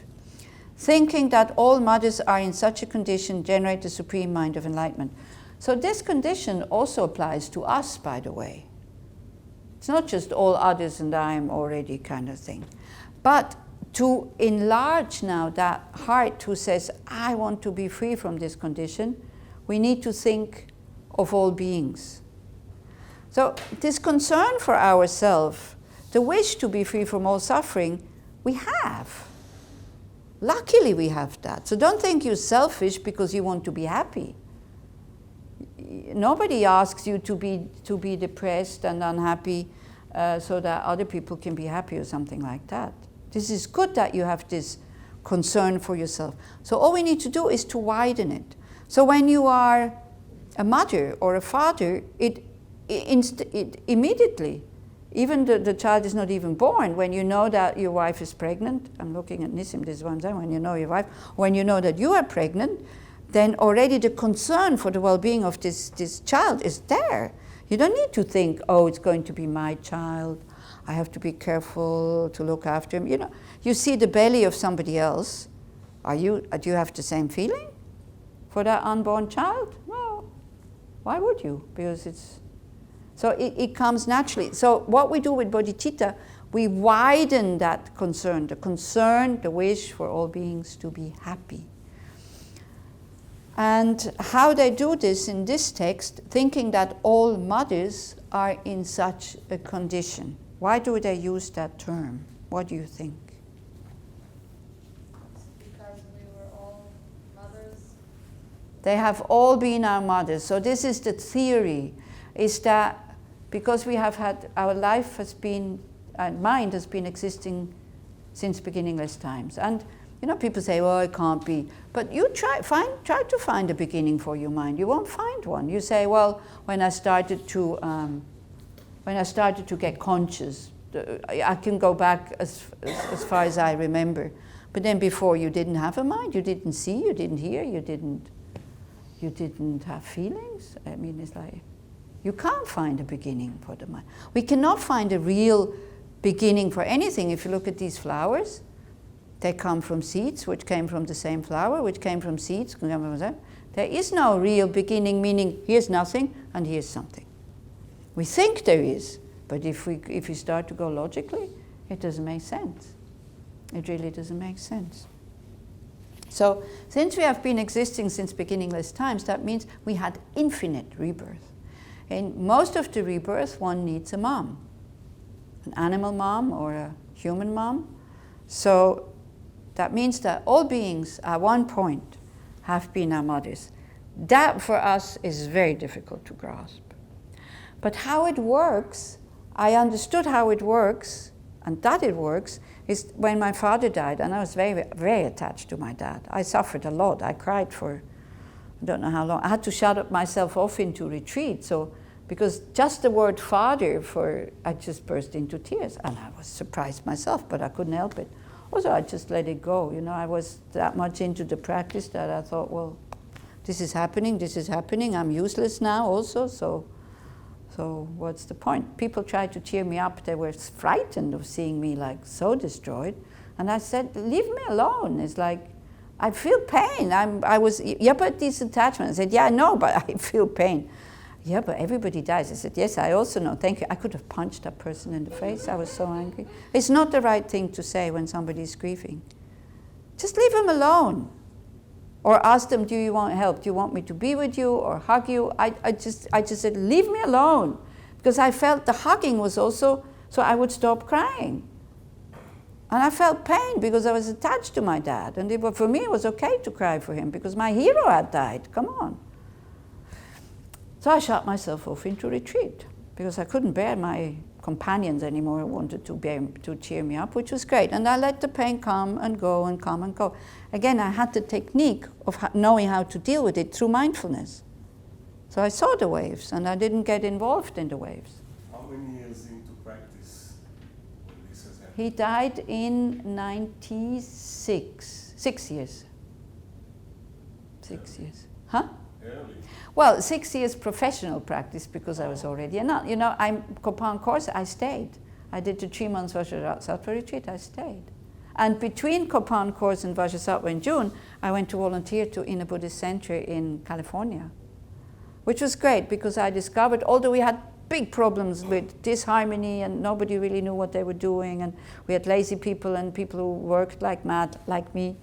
[SPEAKER 1] Thinking that all mothers are in such a condition generate the supreme mind of enlightenment. So this condition also applies to us, by the way. It's not just all others and I am already kind of thing. But to enlarge now that heart who says, I want to be free from this condition, we need to think of all beings. So this concern for ourselves, the wish to be free from all suffering, we have. Luckily we have that. So don't think you're selfish because you want to be happy. Nobody asks you to be depressed and unhappy so that other people can be happy or something like that. This is good that you have this concern for yourself. So all we need to do is to widen it. So when you are a mother or a father, it immediately, even the child is not even born, when you know that your wife is pregnant, I'm looking at Nissim, this is what I'm saying, when you know your wife, when you know that you are pregnant, then already the concern for the well-being of this child is there. You don't need to think, oh, it's going to be my child, I have to be careful to look after him. You know, you see the belly of somebody else, do you have the same feeling for that unborn child? No. Why would you? Because so it comes naturally. So what we do with bodhicitta, we widen that concern, the wish for all beings to be happy. And how they do this in this text, thinking that all mothers are in such a condition. Why do they use that term? What do you think?
[SPEAKER 5] Because we were all mothers.
[SPEAKER 1] They have all been our mothers. So this is the theory, is that because we have had, our life has been, and mind has been existing since beginningless times. And you know, people say, well, it can't be. But you try to find a beginning for your mind. You won't find one. You say, well, when I started to get conscious, I can go back as far as I remember. But then before you didn't have a mind, you didn't see, you didn't hear, you didn't have feelings. I mean, it's like, you can't find a beginning for the mind. We cannot find a real beginning for anything. If you look at these flowers, they come from seeds, which came from the same flower, which came from seeds. There is no real beginning, meaning here's nothing and here's something. We think there is, but if we start to go logically, it doesn't make sense. It really doesn't make sense. So since we have been existing since beginningless times, that means we had infinite rebirth. In most of the rebirth, one needs a mom, an animal mom or a human mom. So that means that all beings at one point have been our mothers. That for us is very difficult to grasp. But how it works, I understood how it works, and that it works, is when my father died, and I was very, very attached to my dad. I suffered a lot. I cried for, I don't know how long. I had to shut myself off into retreat, so Because just the word father, I just burst into tears. And I was surprised myself, but I couldn't help it. Also, I just let it go. You know, I was that much into the practice that I thought, well, this is happening, I'm useless now also, so what's the point? People tried to cheer me up. They were frightened of seeing me like so destroyed. And I said, leave me alone. It's like, I feel pain. Yeah, but these attachments. I said, yeah, I know, but I feel pain. Yeah, but everybody dies. I said, yes, I also know. Thank you. I could have punched that person in the face. I was so angry. It's not the right thing to say when somebody is grieving. Just leave them alone. Or ask them, do you want help? Do you want me to be with you or hug you? I just said, leave me alone. Because I felt the hugging was also, so I would stop crying. And I felt pain because I was attached to my dad. And for me, it was okay to cry for him because my hero had died. Come on. So I shut myself off into retreat because I couldn't bear my companions anymore who wanted to cheer me up, which was great. And I let the pain come and go and come and go. Again, I had the technique of knowing how to deal with it through mindfulness. So I saw the waves and I didn't get involved in the waves.
[SPEAKER 2] How many years into practice when this has happened?
[SPEAKER 1] He died in 96. 6 years. 6 years. Huh?
[SPEAKER 2] Early.
[SPEAKER 1] Well, 6 years professional practice because I was already a nun. You know, Kopan course, I stayed. I did the 3 months Vajrasattva retreat, I stayed. And between Kopan course and Vajrasattva in June, I went to volunteer in a Buddhist center in California, which was great because I discovered, although we had big problems with disharmony and nobody really knew what they were doing, and we had lazy people and people who worked like mad, like me.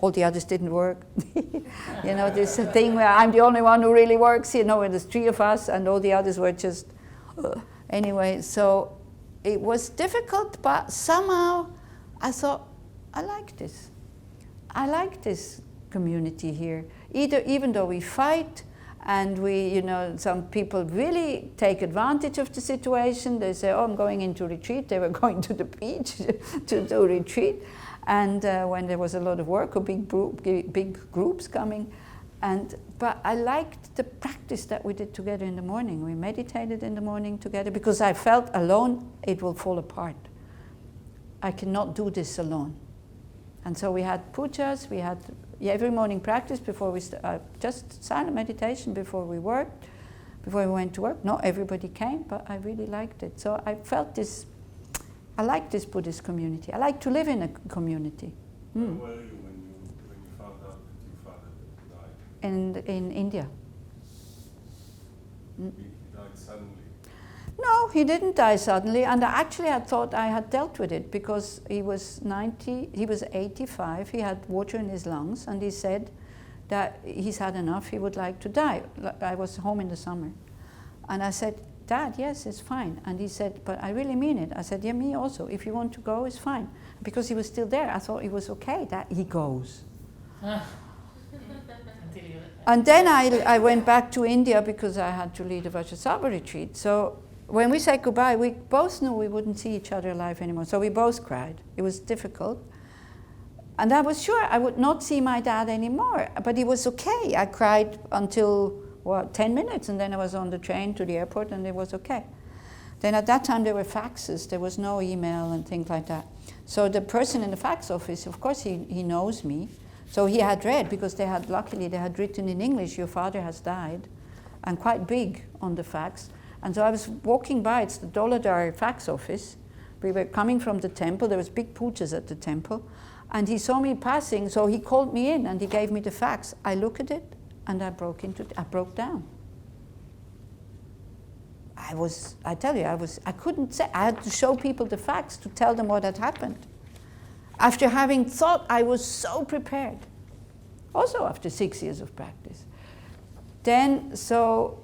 [SPEAKER 1] All the others didn't work. You know, this thing where I'm the only one who really works, you know, where there's 3 of us and all the others were just... Anyway, so it was difficult, but somehow I thought, I like this. I like this community here. Even though we fight, and some people really take advantage of the situation. They say, oh, I'm going into retreat. They were going to the beach to do retreat. And when there was a lot of work or big groups coming. But I liked the practice that we did together in the morning. We meditated in the morning together because I felt alone it will fall apart. I cannot do this alone. And so we had pujas, we had every morning practice before we just silent meditation before we worked, before we went to work. Not everybody came, but I really liked it. So I felt this, I like this Buddhist community. I like to live in a community.
[SPEAKER 2] Where were you when you found out that your father died?
[SPEAKER 1] In India.
[SPEAKER 2] He died suddenly?
[SPEAKER 1] No, he didn't die suddenly, and actually I thought I had dealt with it because he was 85, he had water in his lungs, and he said that he's had enough, he would like to die. I was home in the summer. And I said, Dad, yes, it's fine. And he said, but I really mean it. I said, yeah, me also. If you want to go, it's fine. Because he was still there, I thought it was okay that he goes. And then I went back to India because I had to lead a Vajrasattva retreat. So when we said goodbye, we both knew we wouldn't see each other alive anymore. So we both cried. It was difficult. And I was sure I would not see my dad anymore. But it was okay. I cried until, 10 minutes. And then I was on the train to the airport and it was okay. Then at that time there were faxes. There was no email and things like that. So the person in the fax office, of course he knows me. So he had read, because luckily they had written in English, your father has died, and quite big on the fax. And so I was walking by, it's the Doladar fax office. We were coming from the temple, there was big pujas at the temple. And he saw me passing, so he called me in and he gave me the fax. I looked at it and I broke down. I couldn't say, I had to show people the facts to tell them what had happened. After having thought I was so prepared. Also after 6 years of practice. Then, so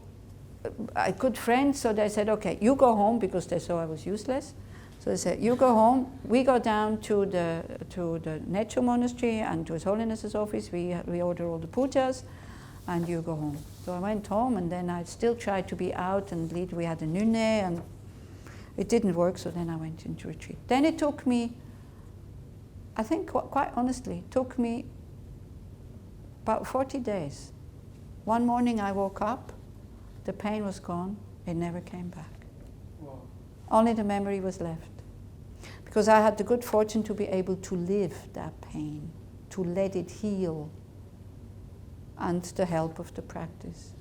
[SPEAKER 1] I good friends, so they said, okay, you go home, because they saw I was useless. So they said, you go home, we go down to the Necho monastery and to His Holiness's office, we order all the pujas, and you go home. So I went home, and then I still tried to be out and lead. We had a nune, and it didn't work, so then I went into retreat. Then it took me, I think quite honestly, it took me about 40 days. One morning I woke up, the pain was gone, it never came back.
[SPEAKER 4] Wow.
[SPEAKER 1] Only the memory was left. Because I had the good fortune to be able to live that pain, to let it heal, and the help of the practice.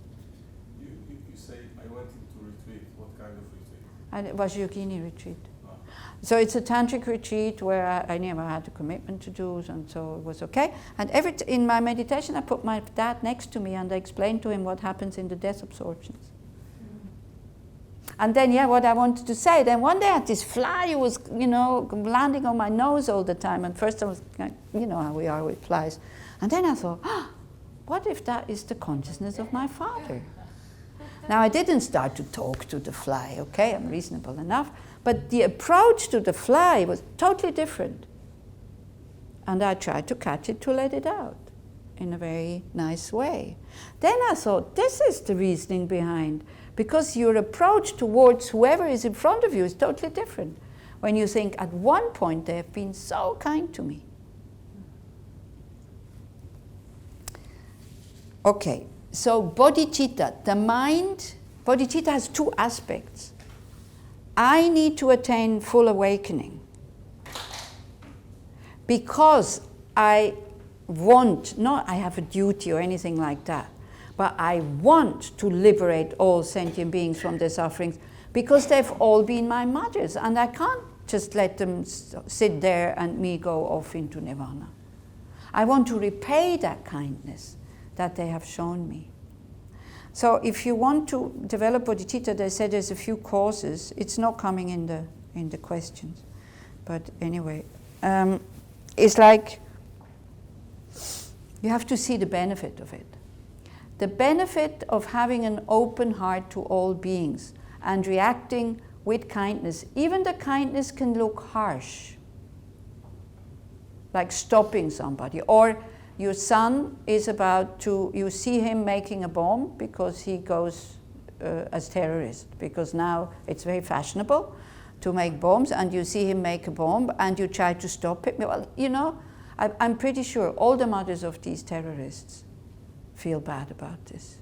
[SPEAKER 2] You say, I went into retreat. What kind of retreat?
[SPEAKER 1] And it was yogini retreat.
[SPEAKER 2] Ah.
[SPEAKER 1] So it's a tantric retreat where I never had a commitment to do, and so it was okay. And in my meditation, I put my dad next to me and I explained to him what happens in the death absorptions. And then, what I wanted to say, then one day I had this fly who was, landing on my nose all the time. And first I was, how we are with flies. And then I thought, what if that is the consciousness of my father? Now, I didn't start to talk to the fly, okay, I'm reasonable enough. But the approach to the fly was totally different. And I tried to catch it to let it out in a very nice way. Then I thought, this is the reasoning behind, because your approach towards whoever is in front of you is totally different. When you think, at one point they have been so kind to me. Okay, so bodhicitta, the mind, bodhicitta has two aspects. I need to attain full awakening because I want, not I have a duty or anything like that, but I want to liberate all sentient beings from their sufferings because they've all been my mothers, and I can't just let them sit there and me go off into nirvana. I want to repay that kindness that they have shown me. So if you want to develop bodhicitta, they said there's a few courses. It's not coming in the questions, but anyway, it's like you have to see the benefit of it. The benefit of having an open heart to all beings and reacting with kindness. Even the kindness can look harsh, like stopping somebody. Or your son is about to, you see him making a bomb because he goes as terrorist, because now it's very fashionable to make bombs, and you see him make a bomb and you try to stop it. Well, I'm pretty sure all the mothers of these terrorists feel bad about this.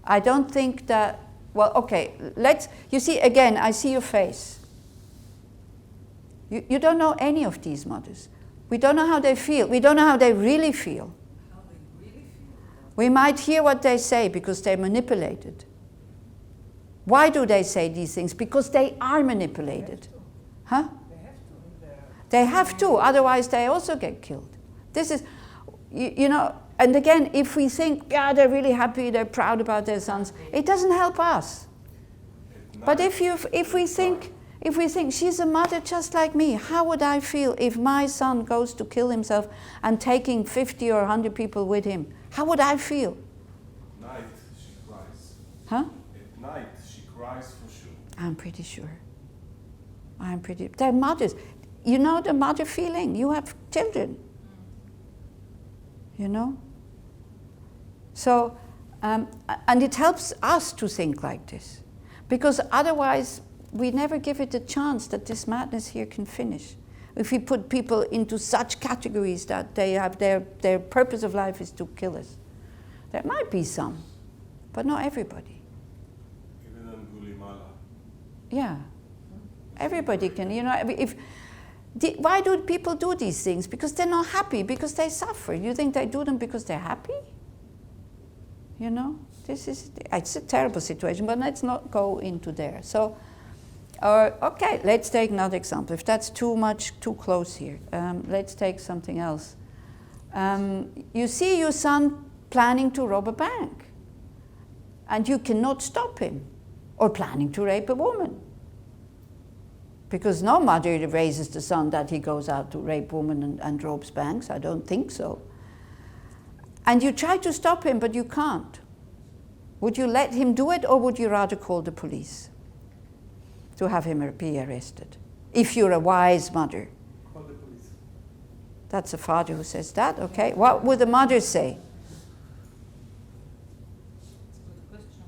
[SPEAKER 1] I don't think that, well, okay, you see, again, I see your face. You don't know any of these mothers. We don't know how they feel. We don't know how they really feel. We might hear what they say because they're manipulated. Why do they say these things? Because they are manipulated. Huh? They have to, otherwise they also get killed. This is, and again, if we think, they're really happy, they're proud about their sons, it doesn't help us. But if we think she's a mother just like me, how would I feel if my son goes to kill himself and taking 50 or 100 people with him? How would I feel?
[SPEAKER 2] At night she cries.
[SPEAKER 1] Huh?
[SPEAKER 2] At night she cries for sure.
[SPEAKER 1] I'm pretty sure. They're mothers. You know the mother feeling. You have children. So, and it helps us to think like this, because otherwise we never give it a chance that this madness here can finish. If we put people into such categories that they have their purpose of life is to kill us. There might be some, but not everybody.
[SPEAKER 2] Even Angulimala.
[SPEAKER 1] Yeah. Everybody can, why do people do these things? Because they're not happy, because they suffer. You think they do them because they're happy? It's a terrible situation, but let's not go into there. So, okay, let's take another example. If that's too close here, let's take something else. You see your son planning to rob a bank, and you cannot stop him, or planning to rape a woman. Because no mother raises the son that he goes out to rape women and robs banks. I don't think so. And you try to stop him, but you can't. Would you let him do it, or would you rather call the police to have him be arrested? If you're a wise mother.
[SPEAKER 4] Call the police.
[SPEAKER 1] That's a father who says that, okay. What would the mother say?
[SPEAKER 3] That's a good question.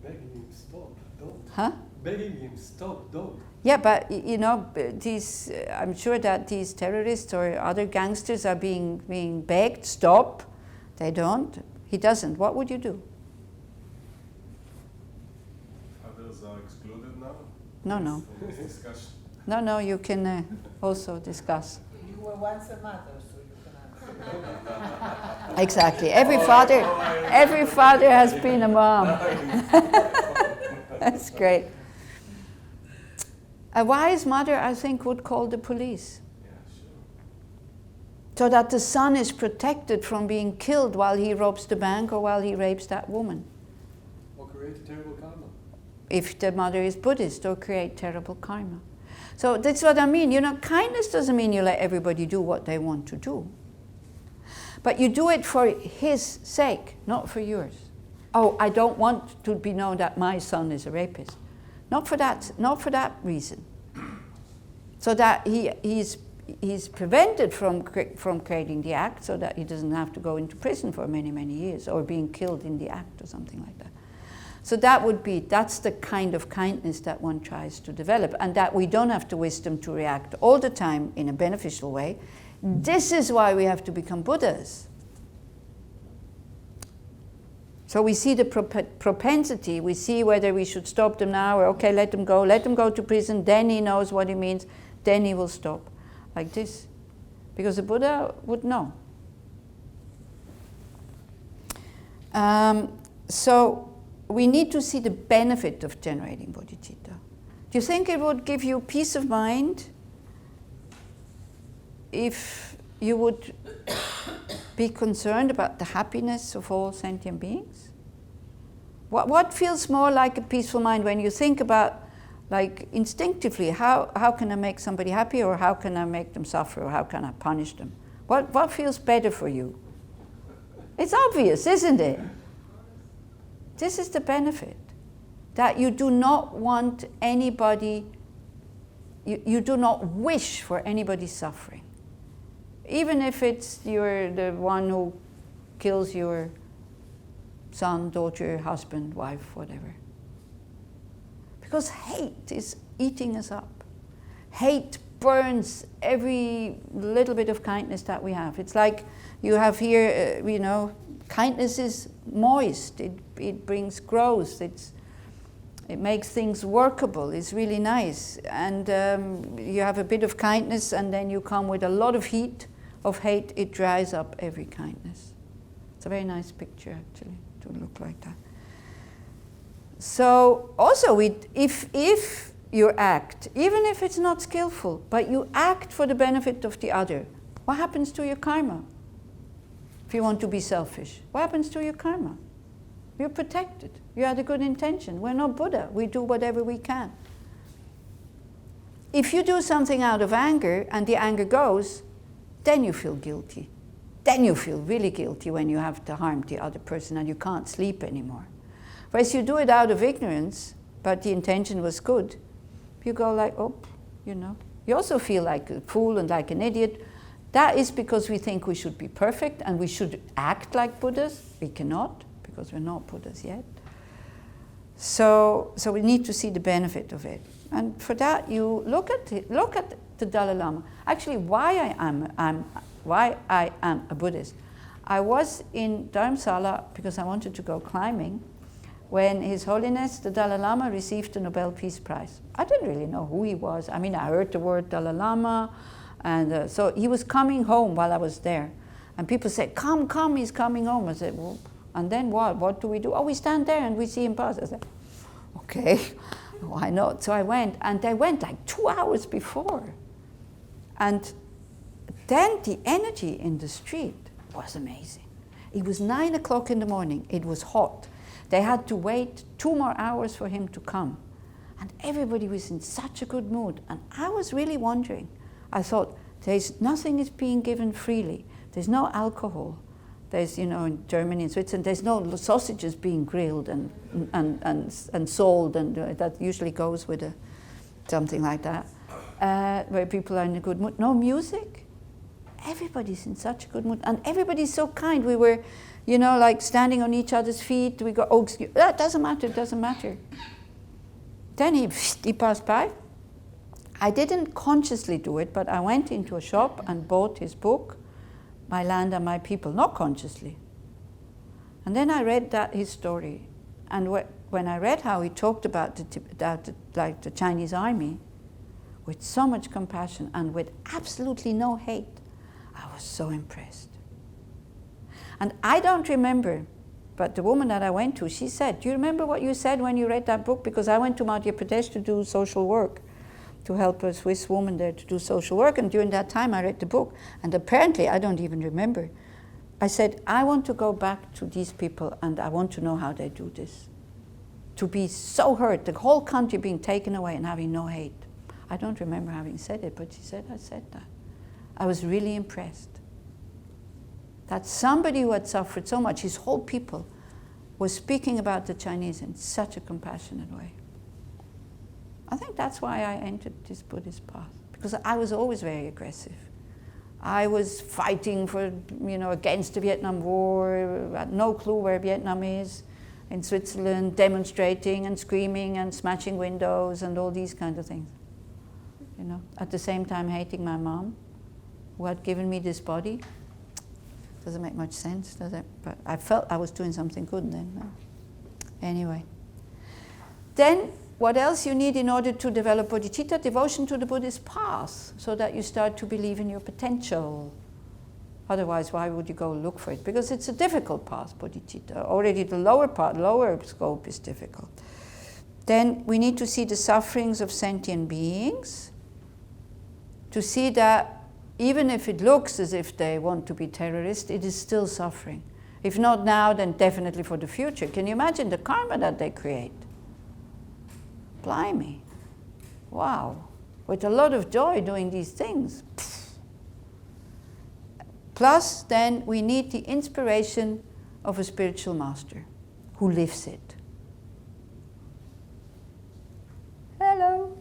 [SPEAKER 4] Begging him, stop, don't.
[SPEAKER 1] Huh?
[SPEAKER 4] Begging him, stop, don't.
[SPEAKER 1] Yeah, but I'm sure that these terrorists or other gangsters are being begged, stop. They don't. He doesn't. What would you do?
[SPEAKER 2] mothers are excluded now?
[SPEAKER 1] No, no.
[SPEAKER 2] From this discussion?
[SPEAKER 1] No, you can also discuss.
[SPEAKER 6] You were once a mother, so you can answer.
[SPEAKER 1] Exactly. Every father has been a mom. That's great. A wise mother, I think, would call the police.
[SPEAKER 2] Yeah, sure.
[SPEAKER 1] So that the son is protected from being killed while he robs the bank or while he rapes that woman.
[SPEAKER 4] Or create terrible karma.
[SPEAKER 1] If the mother is Buddhist, or create terrible karma. So that's what I mean. Kindness doesn't mean you let everybody do what they want to do. But you do it for his sake, not for yours. Oh, I don't want to be known that my son is a rapist. Not for that reason. So that he's prevented from creating the act, so that he doesn't have to go into prison for many, many years, or being killed in the act or something like that. So that's the kind of kindness that one tries to develop, and that we don't have the wisdom to react all the time in a beneficial way. This is why we have to become Buddhas. So we see the propensity, we see whether we should stop them now, or okay, let them go to prison, then he knows what he means, then he will stop. Like this. Because the Buddha would know. So we need to see the benefit of generating bodhicitta. Do you think it would give you peace of mind if you would be concerned about the happiness of all sentient beings? What feels more like a peaceful mind when you think about, like, instinctively, how can I make somebody happy, or how can I make them suffer, or how can I punish them? What feels better for you? It's obvious, isn't it? This is the benefit, that you do not want anybody, you do not wish for anybody's suffering. Even if you're the one who kills your son, daughter, husband, wife, whatever. Because hate is eating us up. Hate burns every little bit of kindness that we have. It's like you have here, kindness is moist. It brings growth. It makes things workable. It's really nice. And you have a bit of kindness, and then you come with a lot of heat of hate. It dries up every kindness. It's a very nice picture, actually, to look like that. So also, if you act, even if it's not skillful, but you act for the benefit of the other, what happens to your karma? If you want to be selfish, what happens to your karma? You're protected. You had a good intention. We're not Buddha. We do whatever we can. If you do something out of anger and the anger goes, then you feel guilty. Then you feel really guilty when you have to harm the other person and you can't sleep anymore. Whereas you do it out of ignorance, but the intention was good, you go like, oh, You also feel like a fool and like an idiot. That is because we think we should be perfect and we should act like Buddhas. We cannot, because we're not Buddhas yet. So we need to see the benefit of it. And for that, you look at the Dalai Lama. Actually, why I am a Buddhist. I was in Dharamsala because I wanted to go climbing when His Holiness the Dalai Lama received the Nobel Peace Prize. I didn't really know who he was. I mean, I heard the word Dalai Lama, and so he was coming home while I was there. And people said, come, he's coming home. I said, well, and then what? What do we do? Oh, we stand there and we see him pass. I said, okay, why not? So I went, and they went like 2 hours before. And then the energy in the street was amazing. It was 9 o'clock in the morning. It was hot. They had to wait 2 more hours for him to come. And everybody was in such a good mood. And I was really wondering. I thought, nothing is being given freely. There's no alcohol. There's, in Germany and Switzerland, there's no sausages being grilled and sold, and that usually goes with something like that, where people are in a good mood. No music. Everybody's in such a good mood, and everybody's so kind. We were, like standing on each other's feet. We go, oh, excuse, that doesn't matter. Then he passed by. I didn't consciously do it, but I went into a shop and bought his book, My Land and My People, not consciously. And then I read his story. And when I read how he talked about like the Chinese army, with so much compassion and with absolutely no hate, I was so impressed. And I don't remember, but the woman that I went to, she said, "Do you remember what you said when you read that book?" Because I went to Madhya Pradesh to do social work, to help a Swiss woman there to do social work, and during that time I read the book, and apparently, I don't even remember, I said, "I want to go back to these people and I want to know how they do this." To be so hurt, the whole country being taken away and having no hate. I don't remember having said it, but she said I said that. I was really impressed. That somebody who had suffered so much, his whole people, was speaking about the Chinese in such a compassionate way. I think that's why I entered this Buddhist path, because I was always very aggressive. I was fighting for, against the Vietnam War, I had no clue where Vietnam is, in Switzerland, demonstrating and screaming and smashing windows and all these kinds of things. At the same time hating my mom, who had given me this body. Doesn't make much sense, does it? But I felt I was doing something good then. No? Anyway. Then, what else you need in order to develop bodhicitta? Devotion to the Buddhist path, so that you start to believe in your potential. Otherwise, why would you go look for it? Because it's a difficult path, bodhicitta. Already the lower part, lower scope is difficult. Then we need to see the sufferings of sentient beings, to see that even if it looks as if they want to be terrorists, it is still suffering. If not now, then definitely for the future. Can you imagine the karma that they create? Blimey. Wow. With a lot of joy doing these things. Plus, then, we need the inspiration of a spiritual master who lives it. Hello.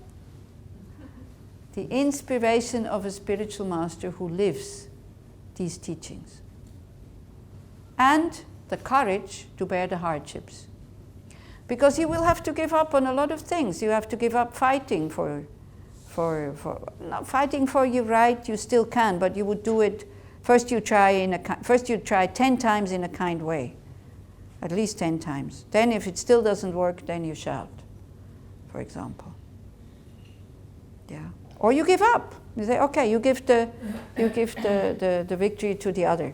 [SPEAKER 1] The inspiration of a spiritual master who lives these teachings. And the courage to bear the hardships. Because you will have to give up on a lot of things. You have to give up fighting not fighting for your right, you still can, but you would do it, first you try 10 times in a kind way. At least 10 times. Then if it still doesn't work, then you shout, for example. Yeah. Or you give up. You say, okay, you give the victory to the other.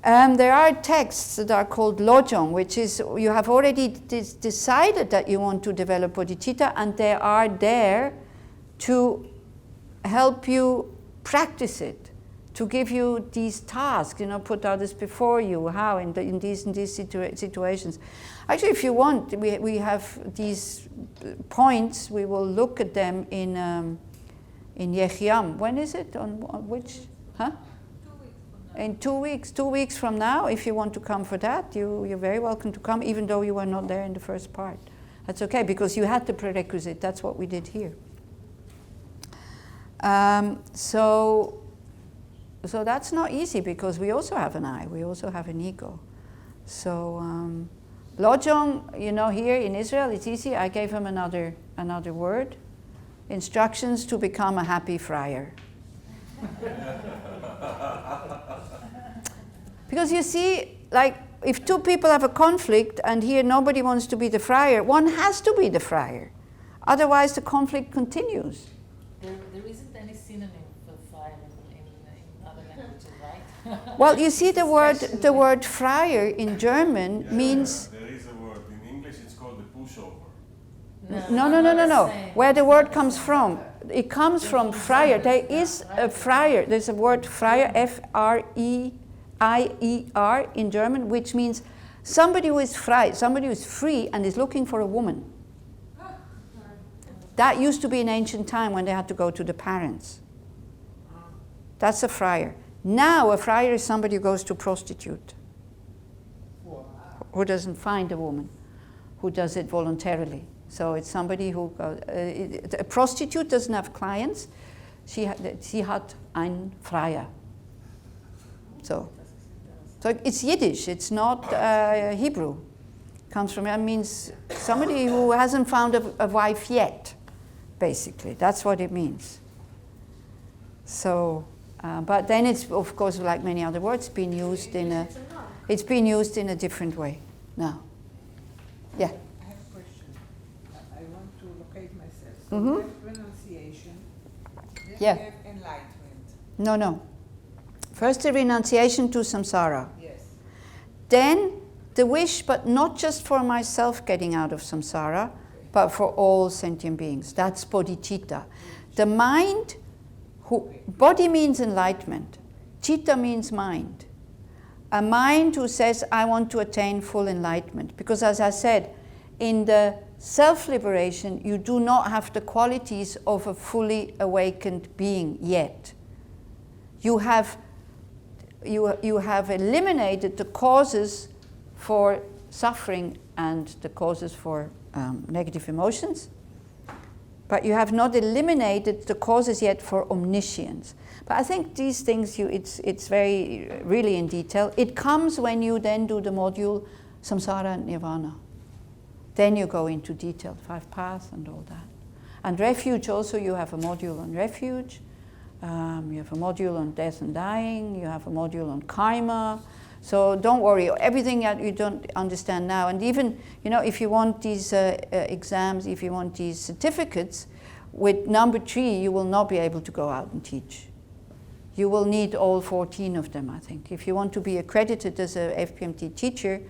[SPEAKER 1] There are texts that are called Losang, which is, you have already decided that you want to develop bodhicitta, and they are there to help you practice it, to give you these tasks, put others before you, how in these situations. Actually, if you want, we have these points, we will look at them in Yechiam. When is it? On which? Huh?
[SPEAKER 3] 2 weeks from now.
[SPEAKER 1] In 2 weeks from now, if you want to come for that, you're very welcome to come, even though you were not there in the first part. That's okay, because you had the prerequisite. That's what we did here. So that's not easy, because we also have an I, we also have an ego. So Losang, here in Israel, it's easy. I gave him another word. Instructions to become a happy friar. Because you see, like, if two people have a conflict and here nobody wants to be the friar, one has to be the friar. Otherwise the conflict continues.
[SPEAKER 3] There isn't any synonym for fire in other languages, right?
[SPEAKER 1] Well, you see, the word friar in German means...
[SPEAKER 2] There is a word. In English it's called the pushover.
[SPEAKER 1] No. Where the word comes from. It comes from friar. There is a friar. There's a word friar, F-R-E-I-E-R in German, which means somebody who is frei, somebody who is free and is looking for a woman. That used to be in ancient time when they had to go to the parents. That's a friar. Now a friar is somebody who goes to prostitute, who doesn't find a woman, who does it voluntarily. So it's somebody who, a prostitute doesn't have clients. Sie hat einen Freier. So it's Yiddish, it's not Hebrew. Comes from, it means somebody who hasn't found a wife yet, basically. That's what it means. So, but then it's, of course, like many other words, been used in a different way now. Yeah.
[SPEAKER 6] I have a So
[SPEAKER 1] Mhm.
[SPEAKER 6] we have renunciation, then
[SPEAKER 1] Yeah.
[SPEAKER 6] we have enlightenment.
[SPEAKER 1] No. First the renunciation to samsara.
[SPEAKER 6] Yes.
[SPEAKER 1] Then the wish, but not just for myself getting out of samsara, but for all sentient beings. That's bodhicitta. The mind, body means enlightenment. Citta means mind. A mind who says, I want to attain full enlightenment. Because as I said, in the self-liberation, you do not have the qualities of a fully awakened being yet. You have eliminated the causes for suffering and the causes for negative emotions, but you have not eliminated the causes yet for omniscience. But I think these things, it's very, really in detail. It comes when you then do the module Samsara and Nirvana. Then you go into detail, 5 paths and all that. And refuge also, you have a module on refuge. You have a module on death and dying. You have a module on karma. So don't worry, everything that you don't understand now. And even, if you want these exams, if you want these certificates, with number 3, you will not be able to go out and teach. You will need all 14 of them, I think. If you want to be accredited as a FPMT teacher,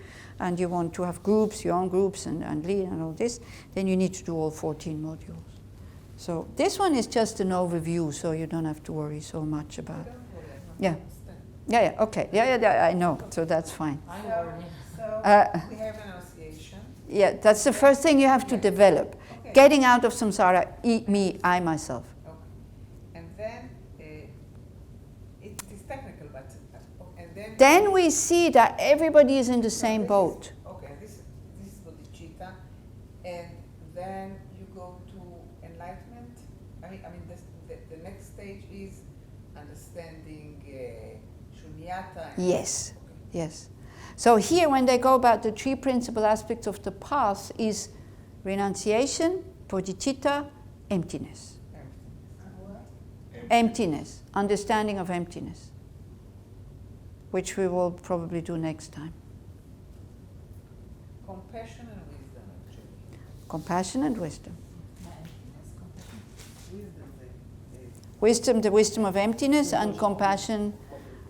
[SPEAKER 1] and you want to have groups, your own groups, and lead and all this, then you need to do all 14 modules. So this one is just an overview, so you don't have to worry so much about it. Yeah. Yeah, okay. Yeah, I know. So that's fine.
[SPEAKER 3] I'm learning.
[SPEAKER 6] So we have renunciation.
[SPEAKER 1] Yeah, that's the first thing you have to develop.
[SPEAKER 6] Okay.
[SPEAKER 1] Getting out of samsara, me, I, myself.
[SPEAKER 6] Okay. And then it is technical, but and
[SPEAKER 1] Then we see that everybody is in the same boat.
[SPEAKER 6] Okay, this is bodhicitta, and then you go to enlightenment. I mean, the next stage is understanding shunyata.
[SPEAKER 1] Yes, yes. So here, when they go about the 3 principal aspects of the path, is renunciation, bodhicitta, emptiness. Emptiness, understanding of emptiness, which we will probably do next time.
[SPEAKER 6] Compassion and wisdom, actually.
[SPEAKER 1] Compassion and wisdom.
[SPEAKER 6] Wisdom,
[SPEAKER 1] The wisdom of emptiness, and compassion.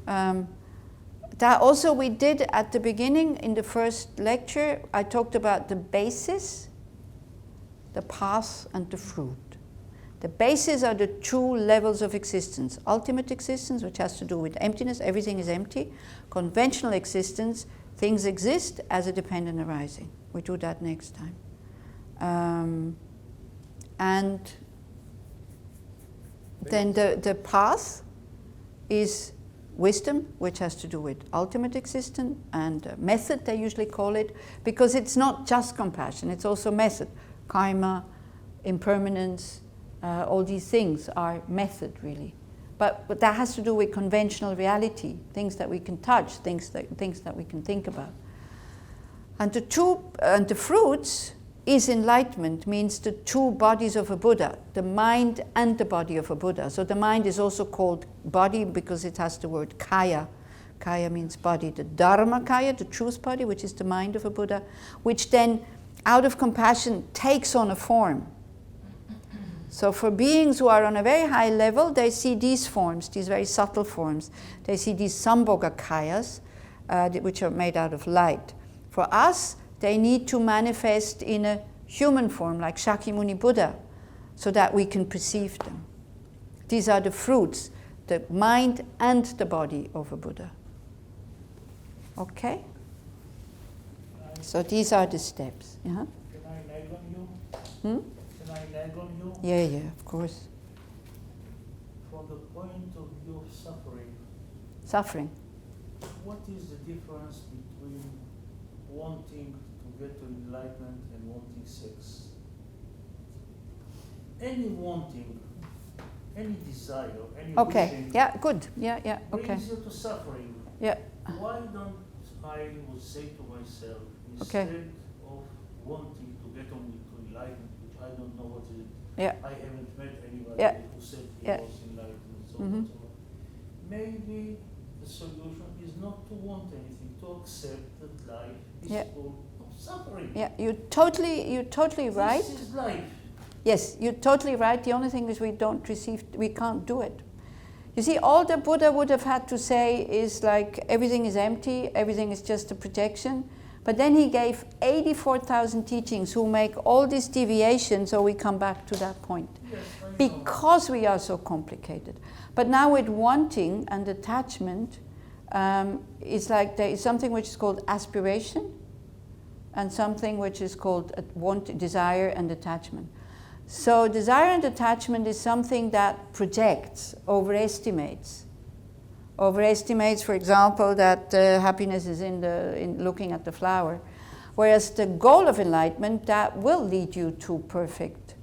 [SPEAKER 1] That also we did at the beginning in the first lecture. I talked about the basis, the path, and the fruit. The bases are the 2 levels of existence. Ultimate existence, which has to do with emptiness, everything is empty. Conventional existence, things exist as a dependent arising. We do that next time. And then the path is wisdom, which has to do with ultimate existence, and method, they usually call it, because it's not just compassion, it's also method. Karma, impermanence, all these things are method, really. But that has to do with conventional reality, things that we can touch, things that we can think about. And the fruits is enlightenment, means the 2 bodies of a Buddha, the mind and the body of a Buddha. So the mind is also called body because it has the word kaya. Kaya means body. The dharma kaya, the truth body, which is the mind of a Buddha, which then, out of compassion, takes on a form. So for beings who are on a very high level, they see these forms, these very subtle forms. They see these sambhoga kayas, which are made out of light. For us, they need to manifest in a human form, like Shakyamuni Buddha, so that we can perceive them. These are the fruits, the mind and the body of a Buddha. Okay? So these are the steps. Yeah?
[SPEAKER 7] Can I lag on you?
[SPEAKER 1] Hmm?
[SPEAKER 7] Can I lag on you?
[SPEAKER 1] Yeah, of course.
[SPEAKER 7] From the point of view of suffering,
[SPEAKER 1] Suffering.
[SPEAKER 7] what is the difference between wanting to get to enlightenment and wanting sex? Any wanting, any desire, any
[SPEAKER 1] Okay,
[SPEAKER 7] wishing
[SPEAKER 1] yeah, good. Yeah, okay.
[SPEAKER 7] brings you to suffering.
[SPEAKER 1] Yeah.
[SPEAKER 7] Why don't I would say to myself,
[SPEAKER 1] Okay.
[SPEAKER 7] instead of wanting to get on to enlightenment, which I don't know what it is,
[SPEAKER 1] Yeah.
[SPEAKER 7] I haven't met anybody
[SPEAKER 1] Yeah.
[SPEAKER 7] who said he
[SPEAKER 1] Yeah.
[SPEAKER 7] was enlightened, so
[SPEAKER 1] Mhm.
[SPEAKER 7] on, so on. Maybe the solution is not to want anything, to accept that life is
[SPEAKER 1] Yeah.
[SPEAKER 7] full of suffering.
[SPEAKER 1] Yeah, you're totally right.
[SPEAKER 7] This is life.
[SPEAKER 1] Yes, you're totally right. The only thing is we can't do it. You see, all the Buddha would have had to say is like, everything is empty, everything is just a projection. But then he gave 84,000 teachings who make all these deviations, so we come back to that point.
[SPEAKER 7] Yes, I know.
[SPEAKER 1] Because we are so complicated. But now with wanting and attachment, it's like there is something which is called aspiration and something which is called desire and attachment. So desire and attachment is something that projects, overestimates. Overestimates, for example, that happiness is in looking at the flower. Whereas the goal of enlightenment, that will lead you to perfect,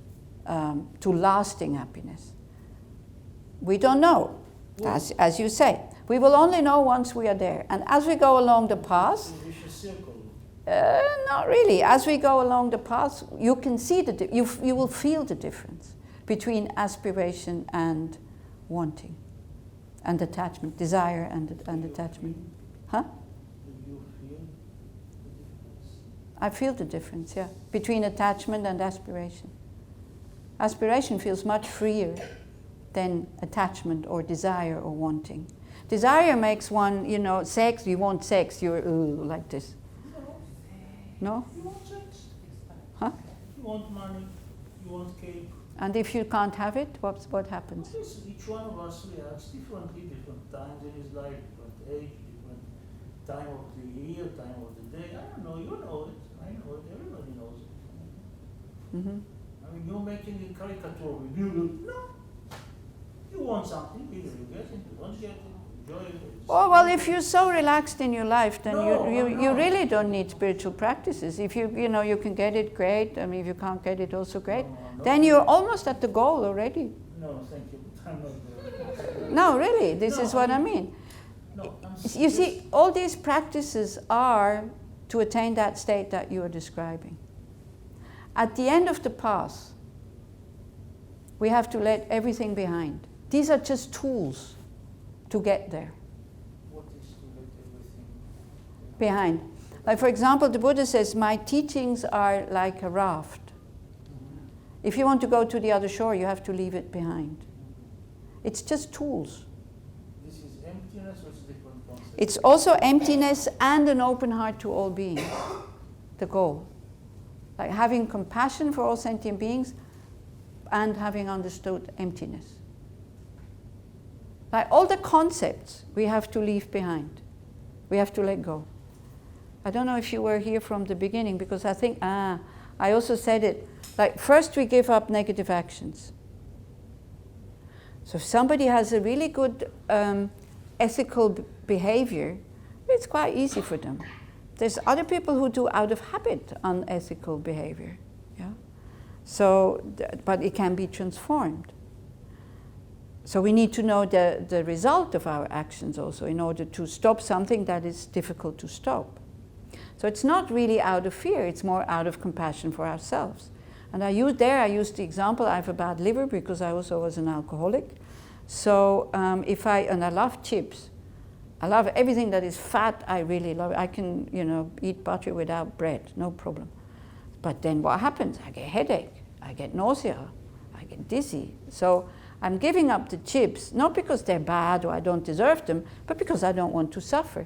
[SPEAKER 1] to lasting happiness. We don't know, as you say. We will only know once we are there. And as we go along the path,
[SPEAKER 7] Vicious circle.
[SPEAKER 1] not really. As we go along the path, you can see you will feel the difference between aspiration and wanting, and attachment, desire and attachment. Huh?
[SPEAKER 7] Do you feel the difference?
[SPEAKER 1] I feel the difference, yeah, between attachment and aspiration. Aspiration feels much freer than attachment or desire or wanting. Desire makes one, sex, you want sex, you're like this. No?
[SPEAKER 7] You want sex?
[SPEAKER 1] Huh?
[SPEAKER 7] You want money? You want cake?
[SPEAKER 1] And if you can't have it, what happens?
[SPEAKER 7] Yes, each one of us reacts differently, different times in his life, different age, different time of the year, time of the day. I don't know, you know it, I know it, everybody knows it.
[SPEAKER 1] Mm-hmm.
[SPEAKER 7] I mean, you're making a caricature with you. No. You want something, either you get it, you don't get it, enjoy it.
[SPEAKER 1] Oh, well, if you're so relaxed in your life, then
[SPEAKER 7] No,
[SPEAKER 1] you really don't need spiritual practices. If you can get it, great. I mean, if you can't get it, also great.
[SPEAKER 7] No,
[SPEAKER 1] Then you're almost at the goal already.
[SPEAKER 7] No, thank you, but I'm not there.
[SPEAKER 1] No, really, this
[SPEAKER 7] No,
[SPEAKER 1] is what I mean.
[SPEAKER 7] No,
[SPEAKER 1] You see, all these practices are to attain that state that you are describing. At the end of the path, we have to let everything behind. These are just tools to get there.
[SPEAKER 7] What is to let everything
[SPEAKER 1] Behind. Like, for example, the Buddha says, my teachings are like a raft. If you want to go to the other shore, you have to leave it behind. It's just tools.
[SPEAKER 7] This is emptiness or it's a different concept?
[SPEAKER 1] It's also emptiness and an open heart to all beings, the goal. Like having compassion for all sentient beings and having understood emptiness. Like all the concepts we have to leave behind. We have to let go. I don't know if you were here from the beginning, because I think, I also said it. Like, first we give up negative actions. So if somebody has a really good ethical behavior, it's quite easy for them. There's other people who do out of habit unethical behavior. Yeah? So, but it can be transformed. So we need to know the result of our actions also in order to stop something that is difficult to stop. So it's not really out of fear, it's more out of compassion for ourselves. And I used the example, I have a bad liver because I also was an alcoholic. So and I love chips. I love everything that is fat, I really love it. I can, eat butter without bread, no problem. But then what happens? I get a headache, I get nausea, I get dizzy. So I'm giving up the chips, not because they're bad or I don't deserve them, but because I don't want to suffer.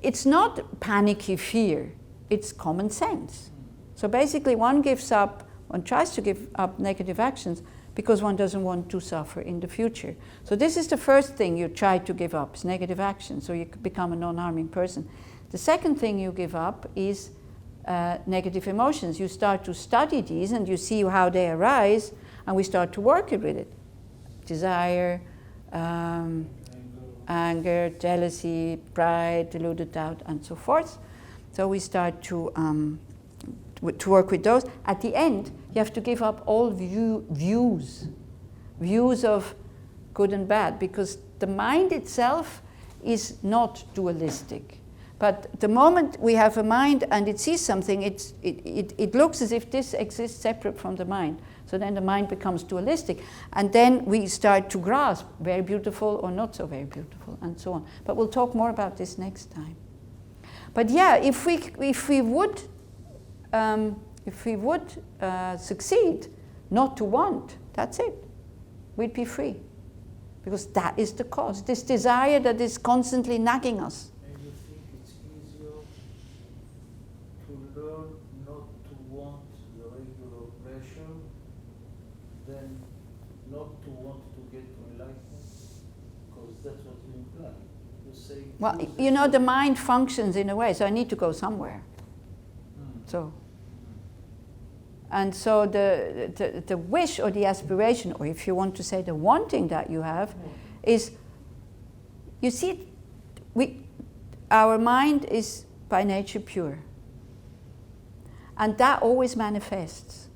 [SPEAKER 1] It's not panicky fear, it's common sense. So basically one tries to give up negative actions because one doesn't want to suffer in the future. So this is the first thing you try to give up, is negative actions, so you become a non-harming person. The second thing you give up is negative emotions. You start to study these and you see how they arise, and we start to work with it. Desire, anger, jealousy, pride, deluded doubt, and so forth. So we start to work with those. At the end, you have to give up all views of good and bad, because the mind itself is not dualistic. But the moment we have a mind and it sees something, it looks as if this exists separate from the mind. So then the mind becomes dualistic. And then we start to grasp very beautiful or not so very beautiful, and so on. But we'll talk more about this next time. But yeah, if we would succeed, not to want, that's it. We'd be free. Because that is the cause. This desire that is constantly nagging us.
[SPEAKER 7] And you think it's easier to learn not to want the regular pleasure than not to want to get to enlightenment? Because that's what you imply. You say.
[SPEAKER 1] Well, you know, the mind functions in a way, so I need to go somewhere. So. And so the wish or the aspiration, or if you want to say the wanting that you have, is, you see, our mind is by nature pure. And that always manifests.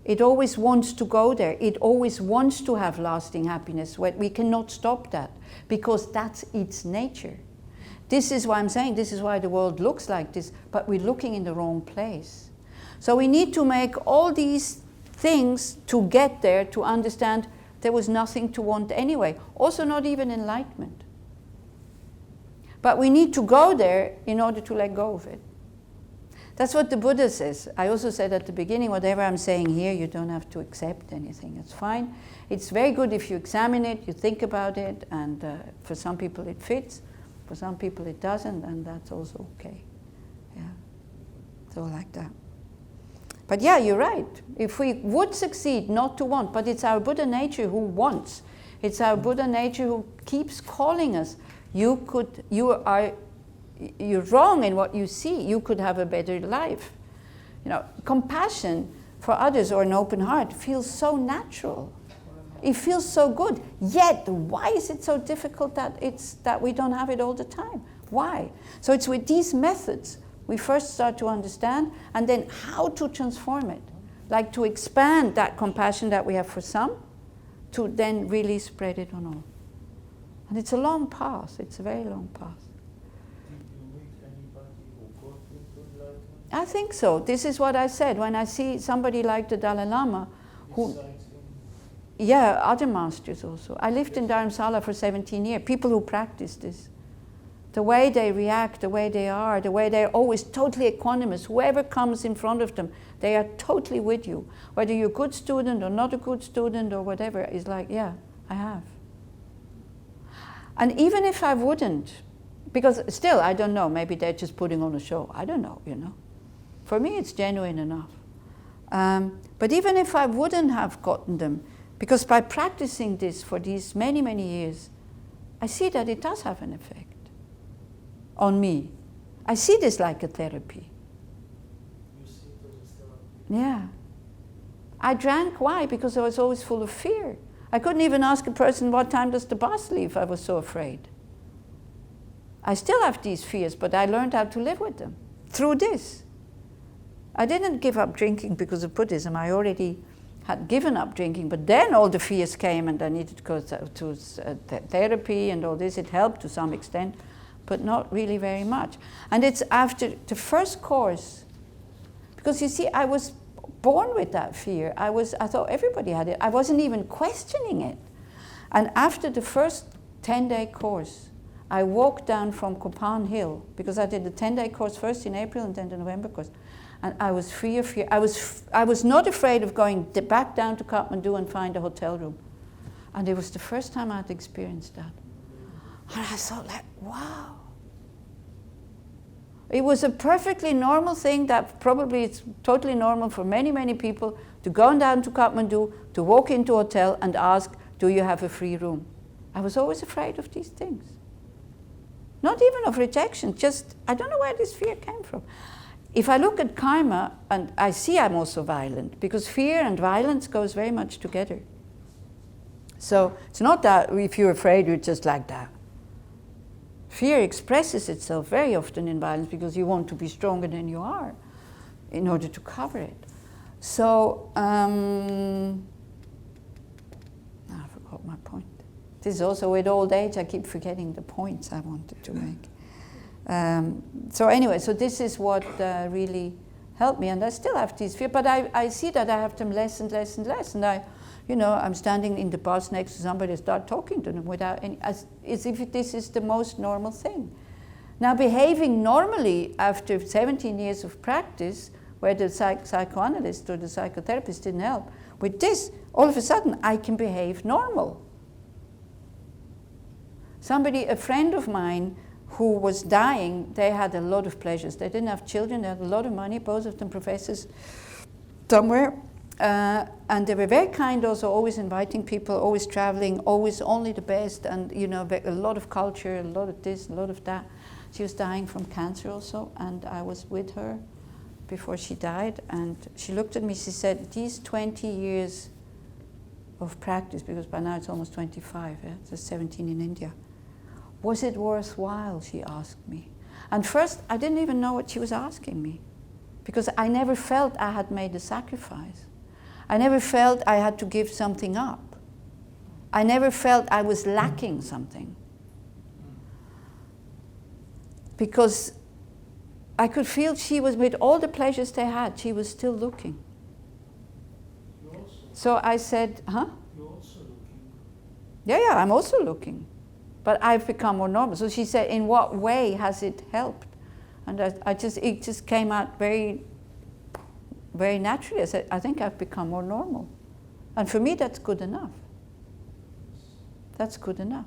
[SPEAKER 1] It always wants to go there. It always wants to have lasting happiness. We cannot stop that, because that's its nature. This is why I'm saying, this is why the world looks like this, but we're looking in the wrong place. So we need to make all these things to get there, to understand there was nothing to want anyway. Also not even enlightenment. But we need to go there in order to let go of it. That's what the Buddha says. I also said at the beginning, whatever I'm saying here, you don't have to accept anything. It's fine. It's very good if you examine it, you think about it, and for some people it fits, for some people it doesn't, and that's also okay. Yeah. So like that. But yeah, you're right. If we would succeed not to want, but it's our Buddha nature who wants. It's our Buddha nature who keeps calling us. You're wrong in what you see. You could have a better life. You know, compassion for others or an open heart feels so natural. It feels so good. Yet, why is it so difficult that we don't have it all the time? Why? So it's with these methods we first start to understand, and then how to transform it. Like to expand that compassion that we have for some, to then really spread it on all. And it's a long path. It's a very long path.
[SPEAKER 7] Did you meet anybody who got into enlightenment?
[SPEAKER 1] I think so. This is what I said. When I see somebody like the Dalai Lama, who...
[SPEAKER 7] Besides him?
[SPEAKER 1] Yeah, other masters also. I lived in Dharamsala for 17 years. People who practice this. The way they react, the way they are, the way they're always totally equanimous. Whoever comes in front of them, they are totally with you. Whether you're a good student or not a good student or whatever, is like, yeah, I have. And even if I wouldn't, because still, I don't know, maybe they're just putting on a show. I don't know, you know. For me, it's genuine enough. But even if I wouldn't have gotten them, because by practicing this for these many, many years, I see that it does have an effect on me. I see this like a therapy.
[SPEAKER 7] You see it as a therapy?
[SPEAKER 1] Yeah. I drank, why? Because I was always full of fear. I couldn't even ask a person, what time does the bus leave? I was so afraid. I still have these fears, but I learned how to live with them through this. I didn't give up drinking because of Buddhism. I already had given up drinking, but then all the fears came and I needed to go to therapy and all this. It helped to some extent, but not really very much. And it's after the first course, because you see, I was born with that fear. I thought everybody had it. I wasn't even questioning it. And after the first 10-day course, I walked down from Kopan Hill, because I did the 10-day course first in April and then the November course. And I was free of fear. I was not afraid of going back down to Kathmandu and find a hotel room. And it was the first time I had experienced that. And I thought, like, wow. It was a perfectly normal thing that probably it's totally normal for many, many people to go down to Kathmandu, to walk into a hotel and ask, do you have a free room? I was always afraid of these things. Not even of rejection, just, I don't know where this fear came from. If I look at karma, and I see I'm also violent, because fear and violence goes very much together. So it's not that if you're afraid, you're just like that. Fear expresses itself very often in violence because you want to be stronger than you are in order to cover it. So, I forgot my point. This is also with old age, I keep forgetting the points I wanted to make. So anyway, so this is what really helped me, and I still have these fears, but I see that I have them less and less and less, and I'm standing in the bus next to somebody, start talking to them without any, as if this is the most normal thing. Now, behaving normally after 17 years of practice where the psychoanalyst or the psychotherapist didn't help. With this, all of a sudden, I can behave normal. A friend of mine who was dying, they had a lot of pleasures. They didn't have children, they had a lot of money, both of them professors somewhere. And they were very kind also, always inviting people, always traveling, always only the best, and you know, a lot of culture, a lot of this, a lot of that. She was dying from cancer also, and I was with her before she died, and she looked at me, she said, these 20 years of practice, because by now it's almost 25, yeah? It's 17 in India. Was it worthwhile, she asked me. And first, I didn't even know what she was asking me, because I never felt I had made a sacrifice. I never felt I had to give something up. I never felt I was lacking something. Because I could feel she was, with all the pleasures they had, she was still looking. So I said, huh?
[SPEAKER 7] You're also looking.
[SPEAKER 1] Yeah, I'm also looking. But I've become more normal. So she said, in what way has it helped? And it just came out very, very naturally. I said, I think I've become more normal. And for me, that's good enough. That's good enough.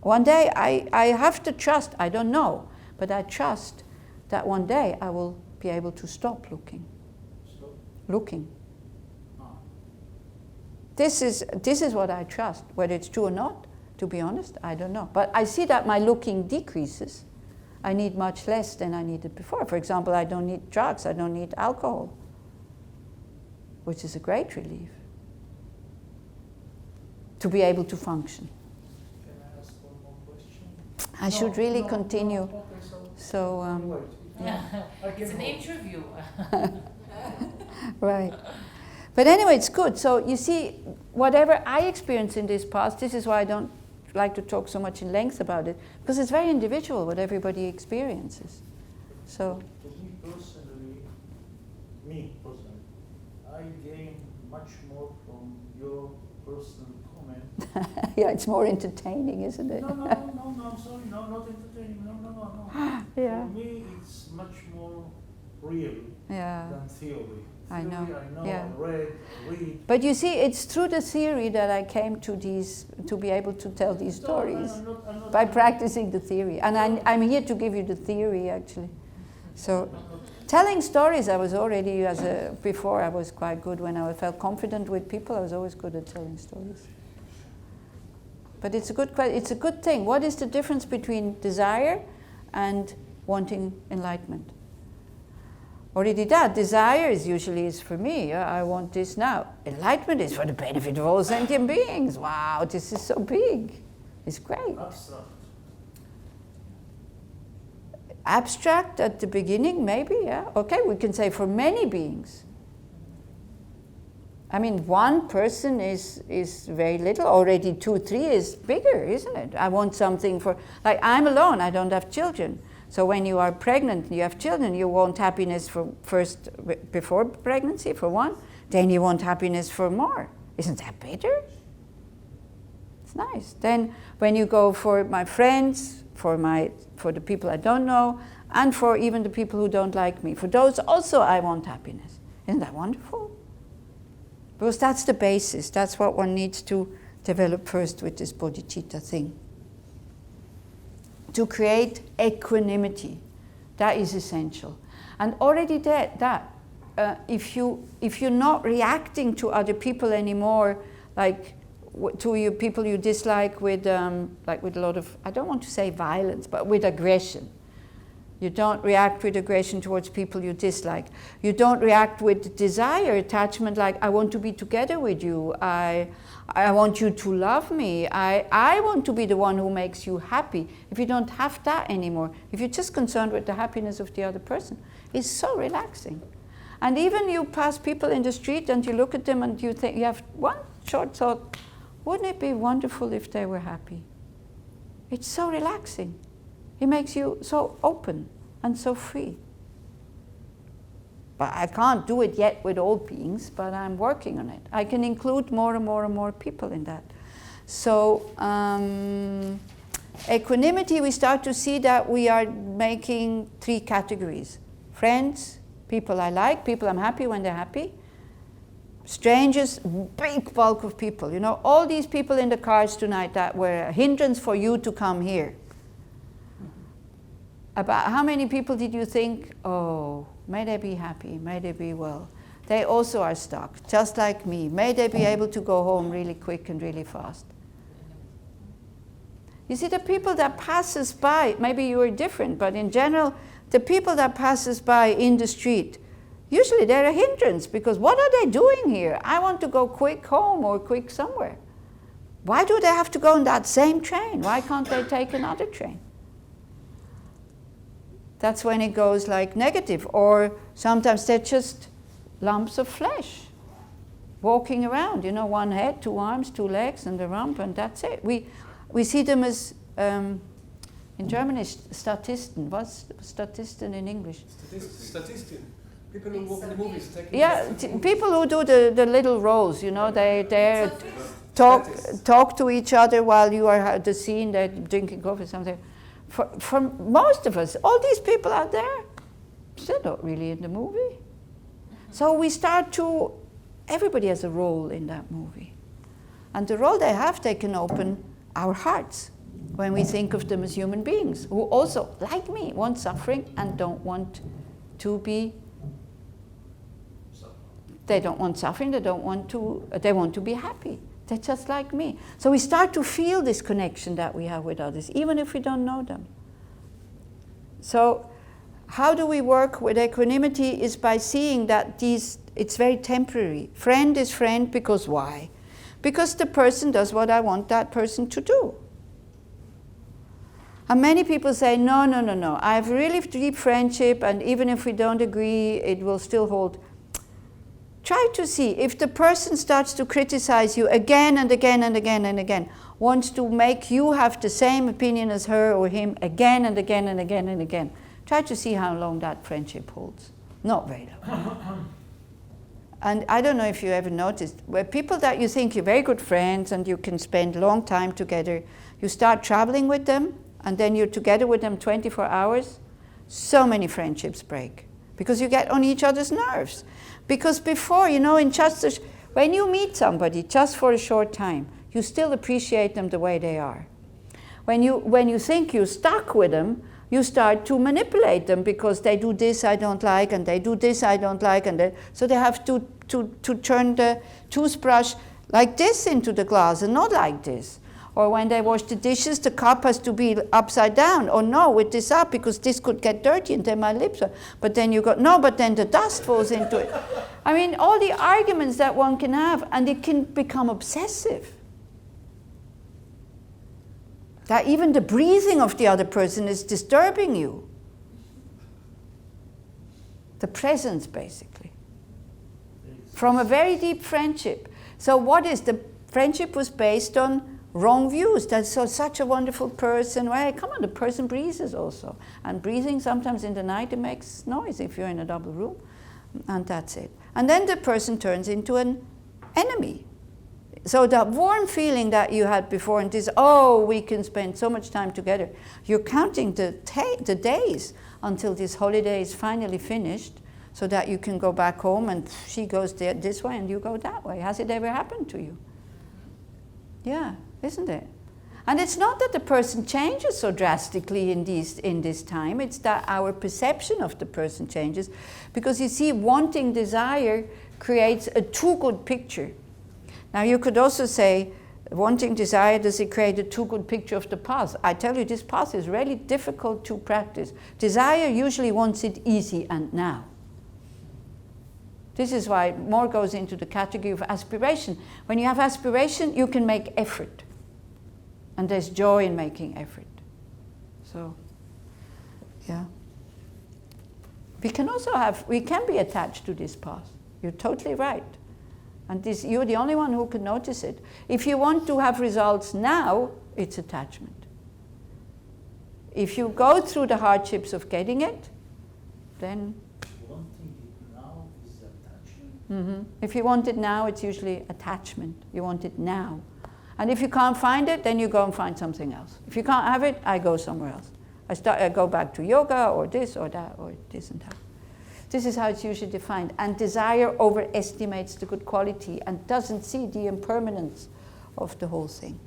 [SPEAKER 1] One day, I have to trust, I don't know, but I trust that one day I will be able to stop looking.
[SPEAKER 7] Stop.
[SPEAKER 1] Looking.
[SPEAKER 7] Ah.
[SPEAKER 1] This is what I trust. Whether it's true or not, to be honest, I don't know. But I see that my looking decreases. I need much less than I needed before. For example, I don't need drugs, I don't need alcohol, which is a great relief to be able to function.
[SPEAKER 7] Can I ask one more question?
[SPEAKER 1] I should really continue.
[SPEAKER 7] Okay,
[SPEAKER 1] So,
[SPEAKER 7] wait.
[SPEAKER 3] Yeah.
[SPEAKER 7] I can
[SPEAKER 3] It's an
[SPEAKER 7] hold.
[SPEAKER 3] interview.
[SPEAKER 1] right. But anyway, it's good. So you see, whatever I experience in this past, this is why I don't like to talk so much in length about it, because it's very individual what everybody experiences. So,
[SPEAKER 7] To me personally, I gain much more from your personal comment.
[SPEAKER 1] yeah, it's more entertaining, isn't it?
[SPEAKER 7] No, I'm sorry, no, not entertaining, no.
[SPEAKER 1] Yeah.
[SPEAKER 7] For me, it's much more real
[SPEAKER 1] Yeah.
[SPEAKER 7] than theory.
[SPEAKER 1] I know,
[SPEAKER 7] I know,
[SPEAKER 1] yeah.
[SPEAKER 7] I read.
[SPEAKER 1] But you see, it's through the theory that I came to be able to tell these stories,
[SPEAKER 7] I'm not
[SPEAKER 1] by practicing the theory. And I'm here to give you the theory, actually. So, telling stories, I was already, before I was quite good. When I felt confident with people, I was always good at telling stories. But it's a good thing. What is the difference between desire and wanting enlightenment? Already that desire is for me. I want this now. Enlightenment is for the benefit of all sentient beings. Wow, this is so big. It's great.
[SPEAKER 7] Abstract.
[SPEAKER 1] Abstract at the beginning, maybe, yeah. Okay, we can say for many beings. I mean, one person is very little. Already 2, 3 is bigger, isn't it? I want something like I'm alone, I don't have children. So when you are pregnant, you have children, you want happiness before pregnancy, for one. Then you want happiness for more. Isn't that better? It's nice. Then when you go for my friends, for the people I don't know, and for even the people who don't like me, for those also I want happiness. Isn't that wonderful? Because that's the basis. That's what one needs to develop first with this bodhicitta thing. To create equanimity, that is essential. And already if you're not reacting to other people anymore, like to your people you dislike with a lot of, I don't want to say violence, but with aggression. You don't react with aggression towards people you dislike. You don't react with desire, attachment, like I want to be together with you. I want you to love me. I want to be the one who makes you happy. If you don't have that anymore, if you're just concerned with the happiness of the other person, it's so relaxing. And even you pass people in the street and you look at them and you think, you have one short thought, wouldn't it be wonderful if they were happy? It's so relaxing. It makes you so open and so free. But I can't do it yet with all beings, but I'm working on it. I can include more and more and more people in that. So equanimity, we start to see that we are making 3 categories. Friends, People I like, people I'm happy when they're happy. Strangers, big bulk of people. You know, all these people in the cars tonight that were a hindrance for you to come here. About how many people did you think, oh, may they be happy, may they be well. They also are stuck, just like me. May they be able to go home really quick and really fast. You see, the people that passes by, maybe you are different, but in general, the people that passes by in the street, usually they're a hindrance, because what are they doing here? I want to go quick home or quick somewhere. Why do they have to go on that same train? Why can't they take another train? That's when it goes like negative, or sometimes they're just lumps of flesh walking around, you know, one head, 2 arms, 2 legs, and the rump, and that's it. We see them as, in German, Statisten. What's Statisten in English?
[SPEAKER 4] Statisten. People who walk in the movies.
[SPEAKER 1] Yeah, people who do the little roles, you know, they talk to each other while you are at the scene, they're drinking coffee or something. For most of us, all these people out there, they're not really in the movie. So we start to, everybody has a role in that movie. And the role they have, they can open our hearts when we think of them as human beings who also, like me, want suffering and don't want to be, they don't want suffering, they want to be happy. They're just like me. So we start to feel this connection that we have with others, even if we don't know them. So how do we work with equanimity is by seeing that it's very temporary. Friend is friend because why? Because the person does what I want that person to do. And many people say, no, I have really deep friendship, and even if we don't agree, it will still hold. Try to see if the person starts to criticize you again and again and again and again, wants to make you have the same opinion as her or him again and again and again and again. Try to see how long that friendship holds. Not very long. And I don't know if you ever noticed, where people that you think you're very good friends and you can spend a long time together, you start traveling with them, and then you're together with them 24 hours, so many friendships break. Because you get on each other's nerves. Because before, you know, when you meet somebody just for a short time, you still appreciate them the way they are. When you think you're stuck with them, you start to manipulate them because they do this I don't like, and they do this I don't like, and so they have to turn the toothbrush like this into the glass and not like this. Or when they wash the dishes, the cup has to be upside down. Or no, with this up, because this could get dirty and then my lips are. But then you go, no, but then the dust falls into it. I mean, all the arguments that one can have, and it can become obsessive. That even the breathing of the other person is disturbing you. The presence, basically. From a very deep friendship. So what is the friendship was based on wrong views. That's such a wonderful person. Well, come on, the person breathes also. And breathing sometimes in the night, it makes noise if you're in a double room. And that's it. And then the person turns into an enemy. So that warm feeling that you had before, and this, oh, we can spend so much time together. You're counting the days until this holiday is finally finished so that you can go back home and she goes this way and you go that way. Has it ever happened to you? Yeah. Isn't it? And it's not that the person changes so drastically in this time, it's that our perception of the person changes. Because you see, wanting desire creates a too good picture. Now you could also say, wanting desire, does it create a too good picture of the path? I tell you, this path is really difficult to practice. Desire usually wants it easy and now. This is why more goes into the category of aspiration. When you have aspiration, you can make effort. And there's joy in making effort. So, yeah. We can be attached to this path. You're totally right. And you're the only one who can notice it. If you want to have results now, it's attachment. If you go through the hardships of getting it, then...
[SPEAKER 7] Wanting it now is attachment?
[SPEAKER 1] Mm-hmm. If you want it now, it's usually attachment. You want it now. And if you can't find it, then you go and find something else. If you can't have it, I go somewhere else. I go back to yoga or this or that or this and that. This is how it's usually defined. And desire overestimates the good quality and doesn't see the impermanence of the whole thing.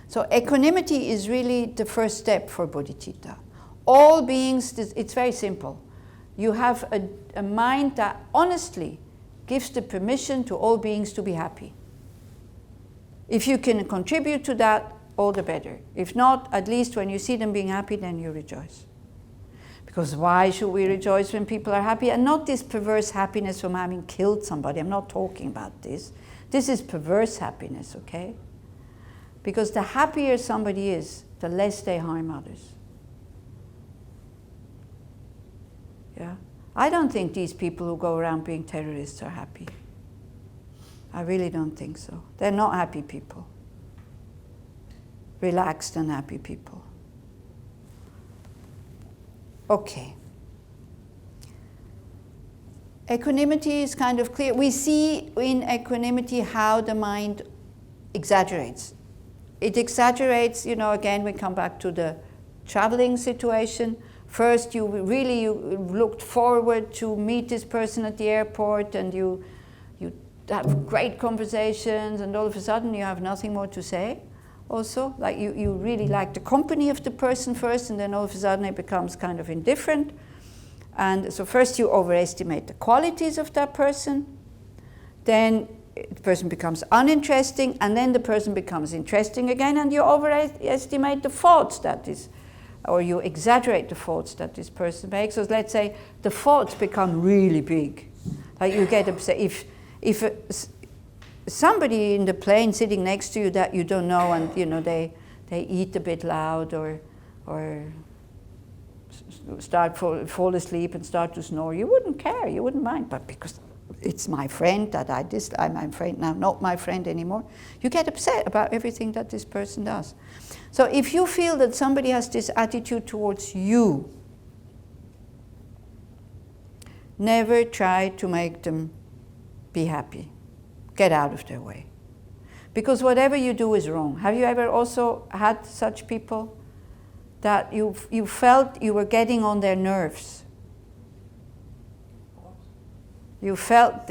[SPEAKER 1] So equanimity is really the first step for bodhicitta. All beings, it's very simple. You have a mind that honestly gives the permission to all beings to be happy. If you can contribute to that, all the better. If not, at least when you see them being happy, then you rejoice. Because why should we rejoice when people are happy? And not this perverse happiness from having killed somebody. I'm not talking about this. This is perverse happiness, okay? Because the happier somebody is, the less they harm others. Yeah? I don't think these people who go around being terrorists are happy. I really don't think so. They're not happy people. Relaxed and happy people. Okay. Equanimity is kind of clear. We see in equanimity how the mind exaggerates. It exaggerates, again, we come back to the traveling situation. First, you looked forward to meet this person at the airport, and you have great conversations, and all of a sudden you have nothing more to say. Also, like you really like the company of the person first, and then all of a sudden it becomes kind of indifferent. And so first you overestimate the qualities of that person, then the person becomes uninteresting, and then the person becomes interesting again, and you overestimate the faults or you exaggerate the faults that this person makes. So let's say the faults become really big. Like you get upset if somebody in the plane sitting next to you that you don't know, and they eat a bit loud or fall asleep and start to snore, you wouldn't care, you wouldn't mind. But because it's my friend that I'm my friend now, not my friend anymore, you get upset about everything that this person does. So if you feel that somebody has this attitude towards you, never try to make them be happy. Get out of their way. Because whatever you do is wrong. Have you ever also had such people that you felt you were getting on their nerves? You felt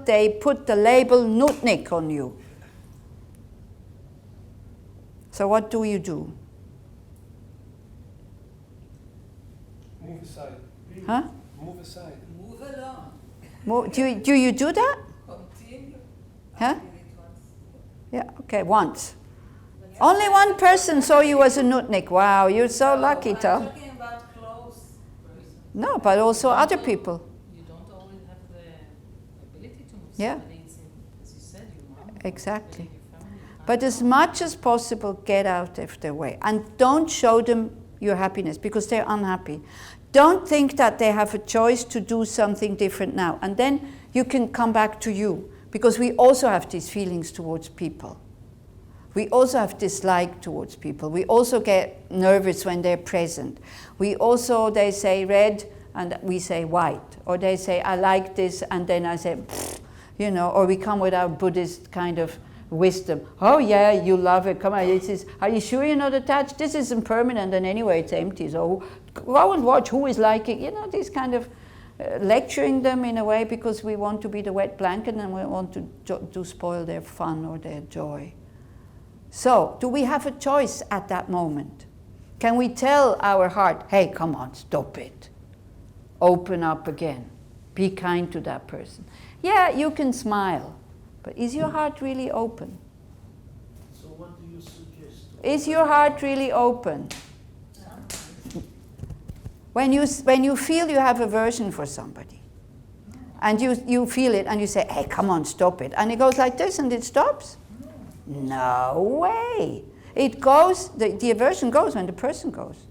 [SPEAKER 1] they put the label nutnik on you. So what do?
[SPEAKER 4] Move aside.
[SPEAKER 1] Huh?
[SPEAKER 4] Move aside.
[SPEAKER 6] Move along.
[SPEAKER 1] Do you do that?
[SPEAKER 6] Continue.
[SPEAKER 1] Huh?
[SPEAKER 6] I did it once.
[SPEAKER 1] Yeah, okay, once. Only one person saw you as a nutnik. Wow, you're so lucky, Tom.
[SPEAKER 6] I'm talking about close person.
[SPEAKER 1] No, but also other people.
[SPEAKER 3] You don't always have the ability to move
[SPEAKER 1] Yeah.
[SPEAKER 3] somebody. It's as you said, your mom.
[SPEAKER 1] Exactly.
[SPEAKER 3] Your family, you can't
[SPEAKER 1] But as
[SPEAKER 3] go.
[SPEAKER 1] much as possible, get out of their way. And don't show them your happiness, because they're unhappy. Don't think that they have a choice to do something different now. And then you can come back to you, because we also have these feelings towards people. We also have dislike towards people. We also get nervous when they're present. They say red and we say white. Or they say, I like this, and then I say, or we come with our Buddhist kind of wisdom. Oh yeah, you love it. Come on, are you sure you're not attached? This is impermanent, and anyway it's empty. So go and watch who is liking. This kind of lecturing them in a way, because we want to be the wet blanket and we want to spoil their fun or their joy. So, do we have a choice at that moment? Can we tell our heart, hey, come on, stop it. Open up again. Be kind to that person. Yeah, you can smile, but is your heart really open?
[SPEAKER 7] So what do you suggest?
[SPEAKER 1] Is your heart really open? When you feel you have aversion for somebody, and you feel it, and you say, hey, come on, stop it. And it goes like this, and it stops? No way. It goes, the aversion goes when the person goes.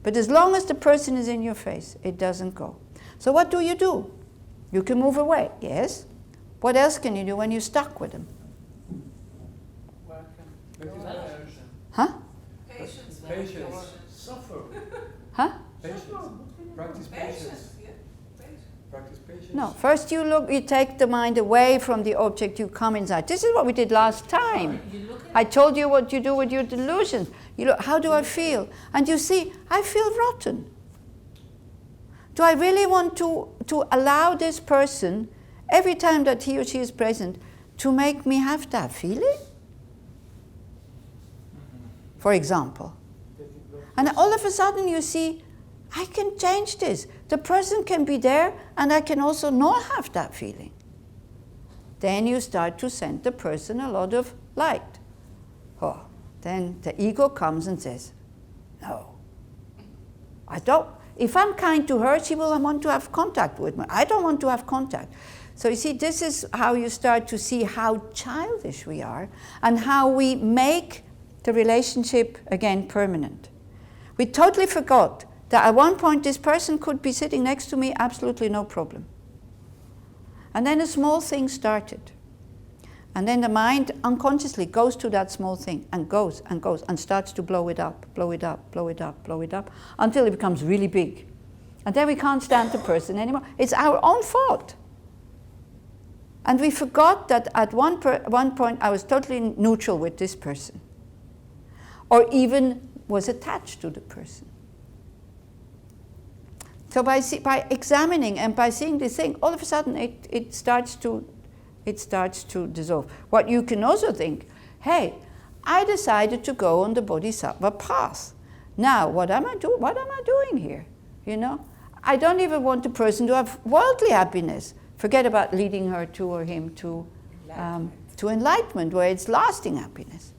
[SPEAKER 1] But as long as the person is in your face, it doesn't go. So what do? You can move away, yes? What else can you do when you're stuck with them?
[SPEAKER 6] Welcome.
[SPEAKER 1] Huh?
[SPEAKER 6] Patience.
[SPEAKER 4] Patience.
[SPEAKER 7] Suffer.
[SPEAKER 1] Huh?
[SPEAKER 4] Patience. Practice patience.
[SPEAKER 6] Patience. Yeah. Patience.
[SPEAKER 4] Practice patience.
[SPEAKER 1] No, first you take the mind away from the object, you come inside. This is what we did last time.
[SPEAKER 3] You look at
[SPEAKER 1] I told you what you do with your delusions. You look, how do I feel? And you see, I feel rotten. Do I really want to allow this person, every time that he or she is present, to make me have that feeling? For example. And all of a sudden you see, I can change this. The person can be there and I can also not have that feeling. Then you start to send the person a lot of light. Oh, then the ego comes and says, no, I don't. If I'm kind to her, she will want to have contact with me. I don't want to have contact. So you see, this is how you start to see how childish we are and how we make the relationship, again, permanent. We totally forgot that at one point this person could be sitting next to me, absolutely no problem. And then a small thing started. And then the mind unconsciously goes to that small thing and goes and starts to blow it up, blow it up, blow it up, blow it up, until it becomes really big. And then we can't stand the person anymore. It's our own fault. And we forgot that at one point I was totally neutral with this person, or even was attached to the person. So by examining and by seeing this thing, all of a sudden it starts to dissolve. What you can also think, hey, I decided to go on the Bodhisattva path. Now, what am I doing here? You know, I don't even want the person to have worldly happiness. Forget about leading her to or him to enlightenment, where it's lasting happiness.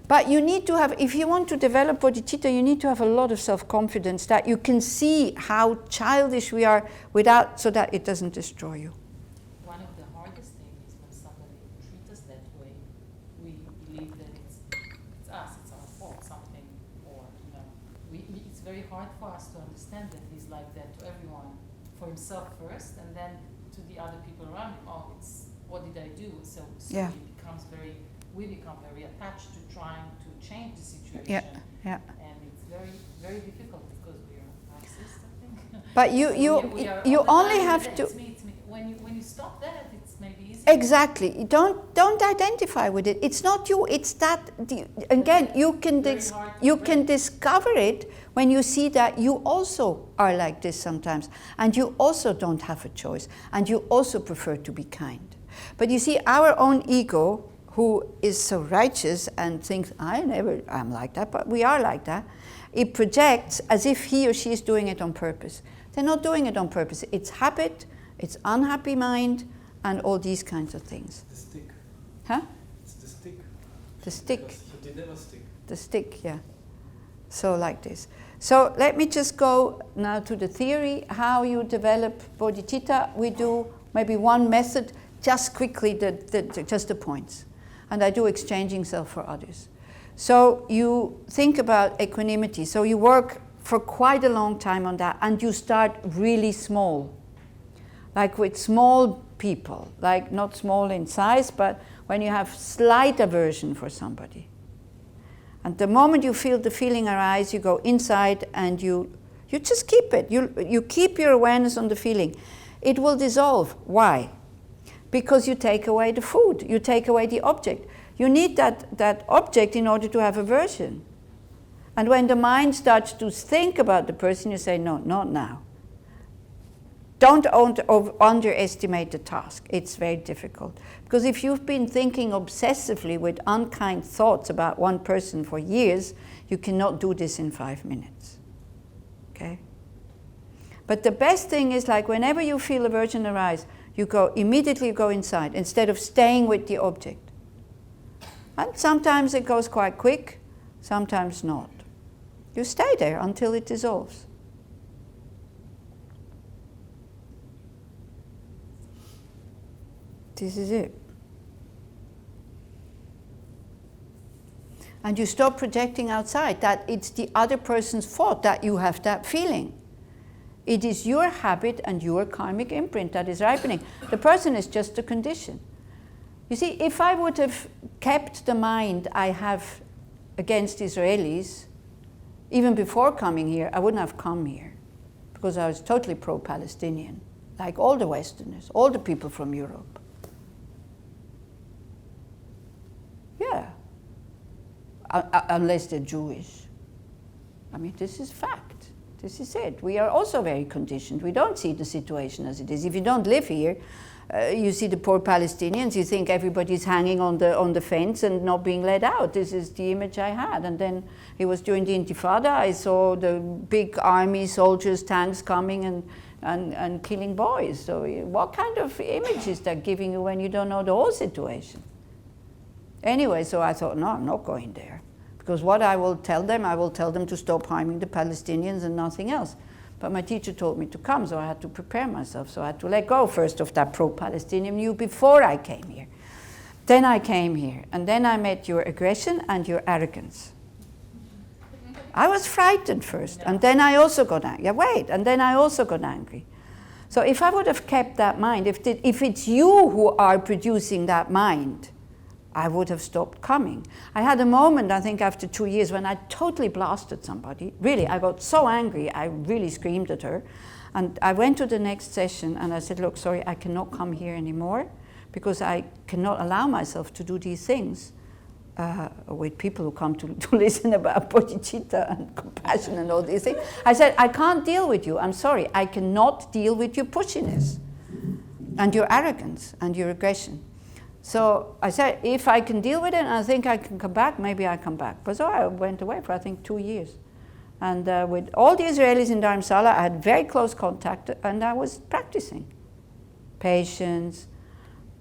[SPEAKER 1] But you need to have, if you want to develop bodhicitta, you need to have a lot of self-confidence that you can see how childish we are without, so that it doesn't destroy you.
[SPEAKER 3] One of the hardest things is when somebody treats us that way, we believe that it's us, it's our fault, something, or, you know, it's very hard for us to understand that he's like that to everyone, for himself first, and then to the other people around him. Oh, it's, what did I do? So
[SPEAKER 1] Yeah.
[SPEAKER 3] we become very attached to trying to change the situation.
[SPEAKER 1] Yeah, yeah.
[SPEAKER 3] And it's very, very difficult because we are narcissists, I think.
[SPEAKER 1] But
[SPEAKER 3] So we are
[SPEAKER 1] you
[SPEAKER 3] all the
[SPEAKER 1] only
[SPEAKER 3] time
[SPEAKER 1] have
[SPEAKER 3] with
[SPEAKER 1] to.
[SPEAKER 3] It's me, it's me. When you stop that, it's maybe easier.
[SPEAKER 1] Exactly. Don't identify with it. It's not you. It's that. Again, you can discover it when you see that you also are like this sometimes, and you also don't have a choice, and you also prefer to be kind. But you see, our own ego, who is so righteous and thinks, I'm like that, but we are like that, it projects as if he or she is doing it on purpose. They're not doing it on purpose. It's habit, it's unhappy mind, and all these kinds of things.
[SPEAKER 4] The stick.
[SPEAKER 1] Huh?
[SPEAKER 4] It's the stick.
[SPEAKER 1] The stick.
[SPEAKER 4] Shantideva stick.
[SPEAKER 1] The stick, yeah. So like this. So let me just go now to the theory, how you develop bodhicitta. We do maybe one method, just quickly, just the points. And I do exchanging self for others. So you think about equanimity. So you work for quite a long time on that, and you start really small. Like with small people, like not small in size, but when you have slight aversion for somebody. And the moment you feel the feeling arise, you go inside and you just keep it. You keep your awareness on the feeling. It will dissolve. Why? Because you take away the food, you take away the object. You need that object in order to have aversion. And when the mind starts to think about the person, you say, no, not now. Don't underestimate the task. It's very difficult. Because if you've been thinking obsessively with unkind thoughts about one person for years, you cannot do this in 5 minutes. Okay? But the best thing is, like, whenever you feel aversion arise, you immediately go inside instead of staying with the object. And sometimes it goes quite quick, sometimes not. You stay there until it dissolves. This is it. And you stop projecting outside that it's the other person's fault that you have that feeling. It is your habit and your karmic imprint that is ripening. The person is just a condition. You see, if I would have kept the mind I have against Israelis, even before coming here, I wouldn't have come here, because I was totally pro-Palestinian, like all the Westerners, all the people from Europe. Yeah. Unless they're Jewish. I mean, this is fact. This is it. We are also very conditioned. We don't see the situation as it is. If you don't live here, you see the poor Palestinians, you think everybody's hanging on the fence and not being let out. This is the image I had. And then it was during the Intifada, I saw the big army, soldiers, tanks coming and killing boys. So what kind of image is that giving you when you don't know the whole situation? Anyway, so I thought, no, I'm not going there. Because what I will tell them to stop harming the Palestinians and nothing else. But my teacher told me to come, so I had to prepare myself. So I had to let go first of that pro-Palestinian view before I came here. Then I came here, and then I met your aggression and your arrogance. I was frightened first, and then I also got angry. Yeah, wait, and then I also got angry. So if I would have kept that mind, if it's you who are producing that mind, I would have stopped coming. I had a moment, I think after 2 years, when I totally blasted somebody. Really, I got so angry, I really screamed at her. And I went to the next session and I said, look, sorry, I cannot come here anymore because I cannot allow myself to do these things with people who come to listen about bodhicitta and compassion and all these things. I said, I can't deal with you. I'm sorry, I cannot deal with your pushiness and your arrogance and your aggression. So I said, if I can deal with it and I think I can come back, maybe I come back. But so I went away for, I think, 2 years. And with all the Israelis in Dharamsala, I had very close contact, and I was practicing. Patience,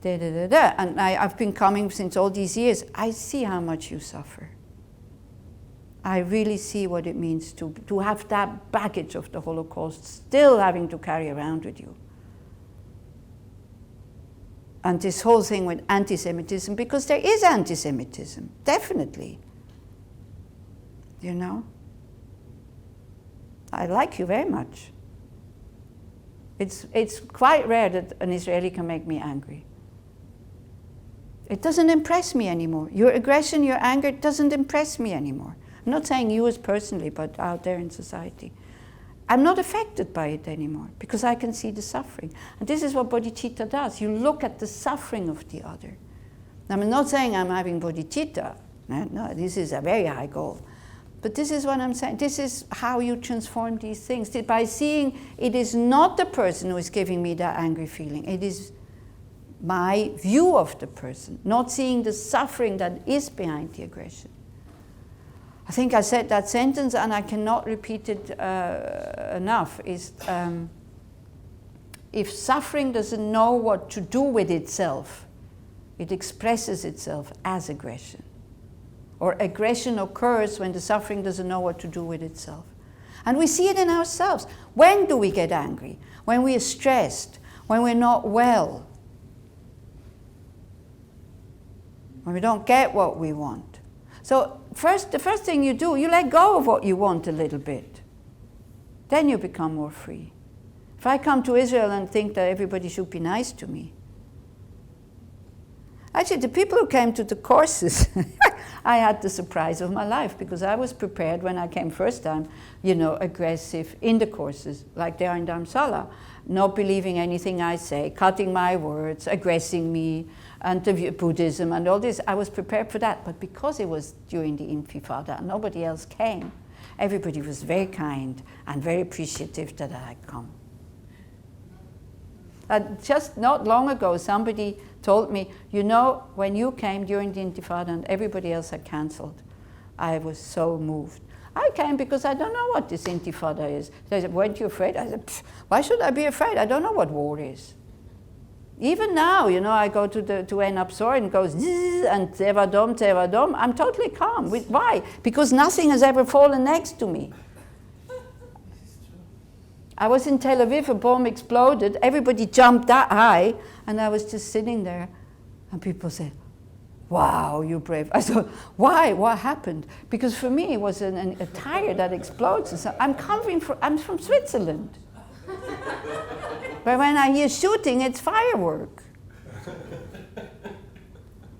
[SPEAKER 1] da-da-da-da. And I've been coming since all these years. I see how much you suffer. I really see what it means to have that baggage of the Holocaust still having to carry around with you. And this whole thing with anti-Semitism, because there is anti-Semitism, definitely. You know? I like you very much. It's quite rare that an Israeli can make me angry. It doesn't impress me anymore. Your aggression, your anger doesn't impress me anymore. I'm not saying you as personally, but out there in society. I'm not affected by it anymore because I can see the suffering. And this is what bodhicitta does. You look at the suffering of the other. I'm not saying I'm having bodhicitta. No, this is a very high goal. But this is what I'm saying. This is how you transform these things. By seeing it is not the person who is giving me that angry feeling. It is my view of the person, not seeing the suffering that is behind the aggression. I think I said that sentence and I cannot repeat it enough, is if suffering doesn't know what to do with itself, it expresses itself as aggression. Or aggression occurs when the suffering doesn't know what to do with itself. And we see it in ourselves. When do we get angry? When we are stressed, when we're not well, when we don't get what we want. So the first thing you do, you let go of what you want a little bit. Then you become more free. If I come to Israel and think that everybody should be nice to me. Actually, the people who came to the courses, I had the surprise of my life because I was prepared when I came first time, aggressive in the courses, like they are in Dharamsala, not believing anything I say, cutting my words, aggressing me, and the Buddhism and all this. I was prepared for that, but because it was during the Intifada and nobody else came, everybody was very kind and very appreciative that I had come. Just not long ago, somebody told me, when you came during the Intifada and everybody else had cancelled, I was so moved. I came because I don't know what this Intifada is. They said, weren't you afraid? I said, why should I be afraid? I don't know what war is. Even now, I go to Ein Absor and it goes zzz, and Tevadom. I'm totally calm. Why? Because nothing has ever fallen next to me. I was in Tel Aviv, a bomb exploded, everybody jumped that high, and I was just sitting there, and people said, wow, you're brave. I thought, why? What happened? Because for me, it was a tire that explodes. So I'm from Switzerland. But when I hear shooting, it's firework.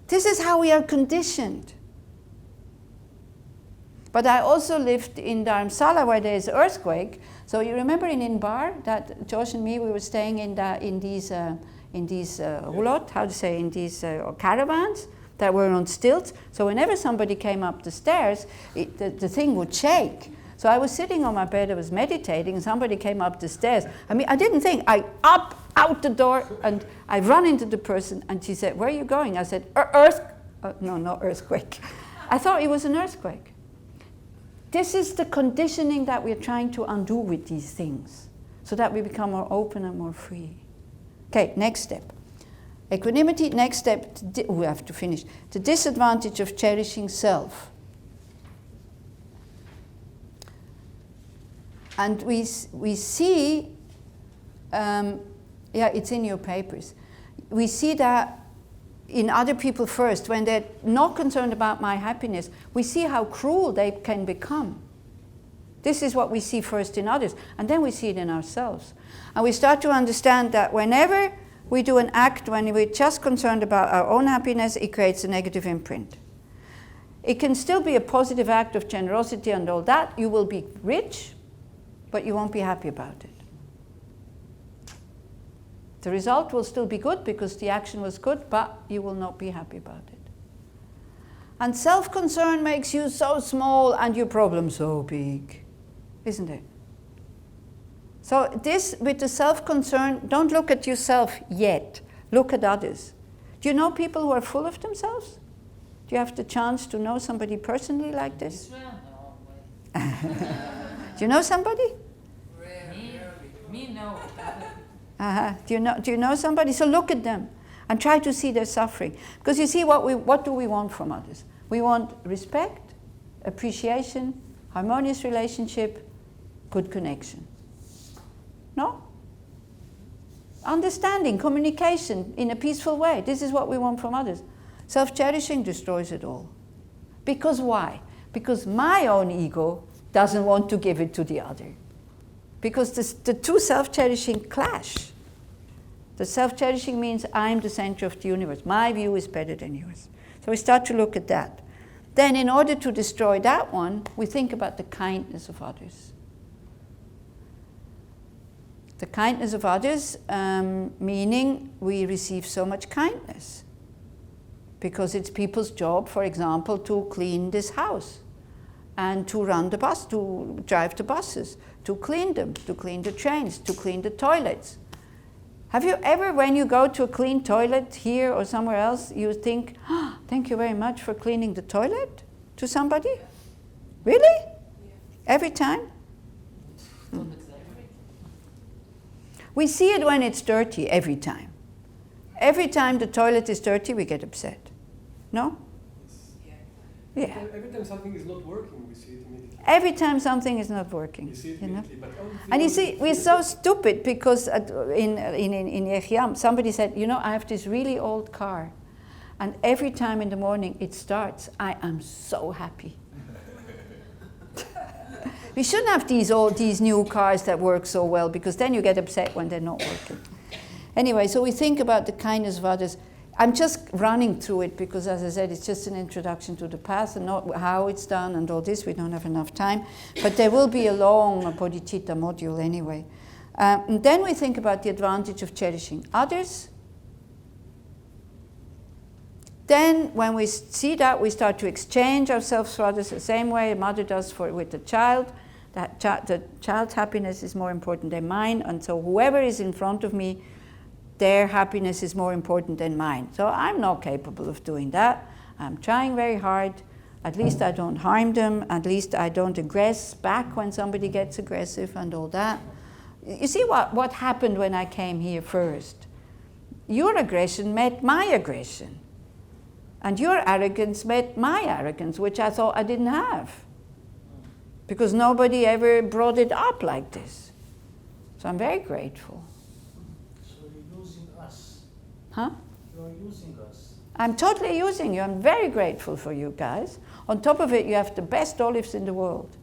[SPEAKER 1] This is how we are conditioned. But I also lived in Dharamsala where there is an earthquake. So you remember in Inbar that Josh and me, we were staying in these hulot, in these caravans that were on stilts. So whenever somebody came up the stairs, the thing would shake. So I was sitting on my bed, I was meditating, and somebody came up the stairs. I mean, I didn't think. Out the door, and I run into the person, and she said, "Where are you going?" I said, no, not earthquake. I thought it was an earthquake. This is the conditioning that we're trying to undo with these things, so that we become more open and more free. Okay, next step. Equanimity, next step, we have to finish. The disadvantage of cherishing self. And we see, it's in your papers. We see that in other people first, when they're not concerned about my happiness, we see how cruel they can become. This is what we see first in others, and then we see it in ourselves. And we start to understand that whenever we do an act, when we're just concerned about our own happiness, it creates a negative imprint. It can still be a positive act of generosity and all that. You will be rich, but you won't be happy about it. The result will still be good because the action was good, but you will not be happy about it. And self-concern makes you so small and your problem so big, isn't it? So this, with the self-concern, don't look at yourself yet. Look at others. Do you know people who are full of themselves? Do you have the chance to know somebody personally like this?
[SPEAKER 3] Israel? No way.
[SPEAKER 1] Do you know somebody?
[SPEAKER 3] Me, no.
[SPEAKER 1] Do you know somebody? So look at them and try to see their suffering. Because you see, what do we want from others? We want respect, appreciation, harmonious relationship, good connection. No? Understanding, communication in a peaceful way. This is what we want from others. Self-cherishing destroys it all. Because why? Because my own ego doesn't want to give it to the other. Because the two self-cherishing clash. The self-cherishing means I'm the center of the universe. My view is better than yours. So we start to look at that. Then in order to destroy that one, we think about the kindness of others. The kindness of others, meaning we receive so much kindness. Because it's people's job, for example, to clean this house. And to run the bus, to drive the buses, to clean them, to clean the trains, to clean the toilets. Have you ever, when you go to a clean toilet here or somewhere else, you think, oh, thank you very much for cleaning the toilet to somebody? Really? Yeah. Every time? We see it when it's dirty, every time. Every time the toilet is dirty, we get upset. No? Yeah.
[SPEAKER 4] Every time something is not working, we see it immediately.
[SPEAKER 1] Every time something is not working.
[SPEAKER 4] You see it immediately, but
[SPEAKER 1] and you see, we're so stupid because in Yechiam, somebody said, you know, I have this really old car, and every time in the morning it starts, I am so happy. We shouldn't have these new cars that work so well, because then you get upset when they're not working. Anyway, so we think about the kindness of others. I'm just running through it because, as I said, it's just an introduction to the path and not how it's done and all this. We don't have enough time. But there will be a long bodhicitta module anyway. And then we think about the advantage of cherishing others. Then when we see that, we start to exchange ourselves for others the same way a mother does with the child. The child's happiness is more important than mine, and so whoever is in front of me, their happiness is more important than mine. So I'm not capable of doing that. I'm trying very hard. At least I don't harm them. At least I don't aggress back when somebody gets aggressive and all that. You see what happened when I came here first? Your aggression met my aggression. And your arrogance met my arrogance, which I thought I didn't have. Because nobody ever brought it up like this. So I'm very grateful. Huh?
[SPEAKER 7] You're using us.
[SPEAKER 1] I'm totally using you. I'm very grateful for you guys. On top of it, you have the best olives in the world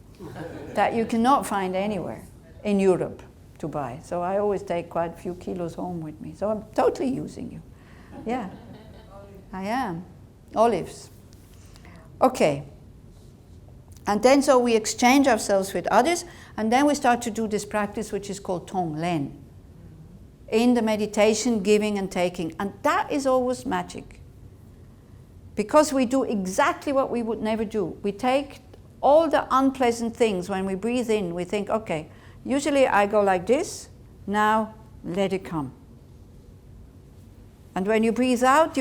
[SPEAKER 1] that you cannot find anywhere in Europe to buy. So I always take quite a few kilos home with me. So I'm totally using you. Yeah, I am. Olives. Okay. And then so we exchange ourselves with others, and then we start to do this practice which is called Tonglen. In the meditation, giving and taking. And that is always magic. Because we do exactly what we would never do. We take all the unpleasant things, when we breathe in, we think, okay, usually I go like this, now let it come. And when you breathe out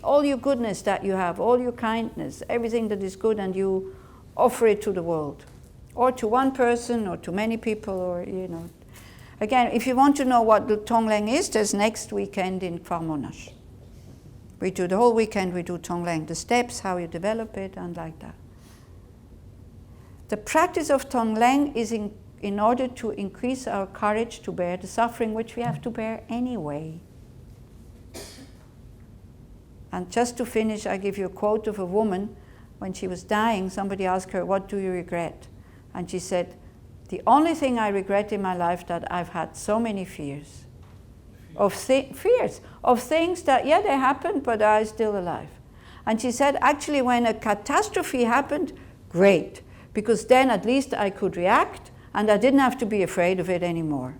[SPEAKER 1] all your goodness that you have, all your kindness, everything that is good, and you offer it to the world, or to one person, or to many people, or, you know. Again, if you want to know what the Tonglen is, there's next weekend in Palmo. We do the whole weekend, we do Tonglen, the steps, how you develop it, and like that. The practice of Tonglen is in order to increase our courage to bear the suffering which we have to bear anyway. And just to finish, I give you a quote of a woman. When she was dying, somebody asked her, "What do you regret?" And she said, "The only thing I regret in my life that I've had so many fears. Fears of things that, yeah, they happened, but I'm still alive." And she said, actually, when a catastrophe happened, great, because then at least I could react and I didn't have to be afraid of it anymore.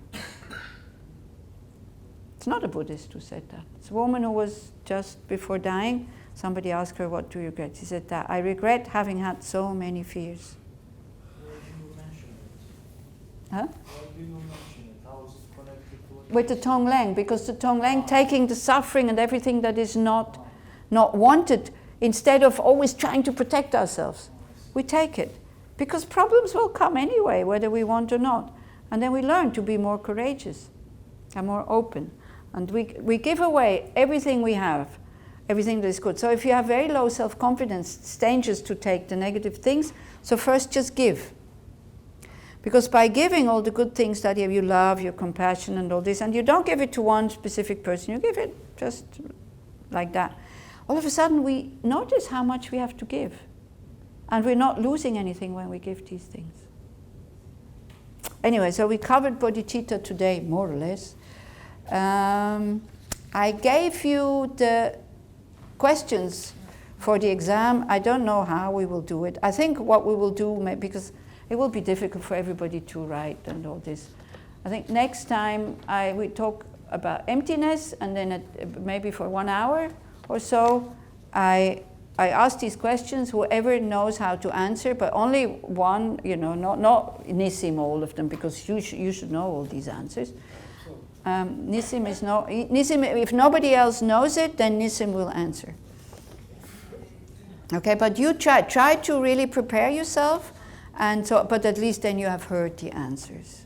[SPEAKER 1] It's not a Buddhist who said that. It's a woman who was just before dying. Somebody asked her, "What do you regret?" She said that, "I regret having had so many fears."
[SPEAKER 7] Why do you mention it?
[SPEAKER 1] Huh?
[SPEAKER 7] Why do you mention it? How is it connected to what
[SPEAKER 1] With the Tonglen, because the Tonglen taking the suffering and everything that is not wanted, instead of always trying to protect ourselves, we take it. Because problems will come anyway, whether we want or not. And then we learn to be more courageous and more open. And we give away everything we have, everything that is good. So if you have very low self-confidence, it's dangerous to take the negative things. So first just give. Because by giving all the good things that you love, your compassion and all this, and you don't give it to one specific person, you give it just like that, all of a sudden we notice how much we have to give. And we're not losing anything when we give these things. Anyway, so we covered bodhicitta today, more or less. I gave you the questions for the exam. I don't know how we will do it. I think what we will do, because it will be difficult for everybody to write and all this. I think next time we talk about emptiness, and then maybe for 1 hour or so, I ask these questions, whoever knows how to answer, but only one, you know, not Nissim, all of them, because you should know all these answers. Nissim is Nissim, if nobody else knows it, then Nissim will answer. Okay, but you try to really prepare yourself, and so, but at least then you have heard the answers.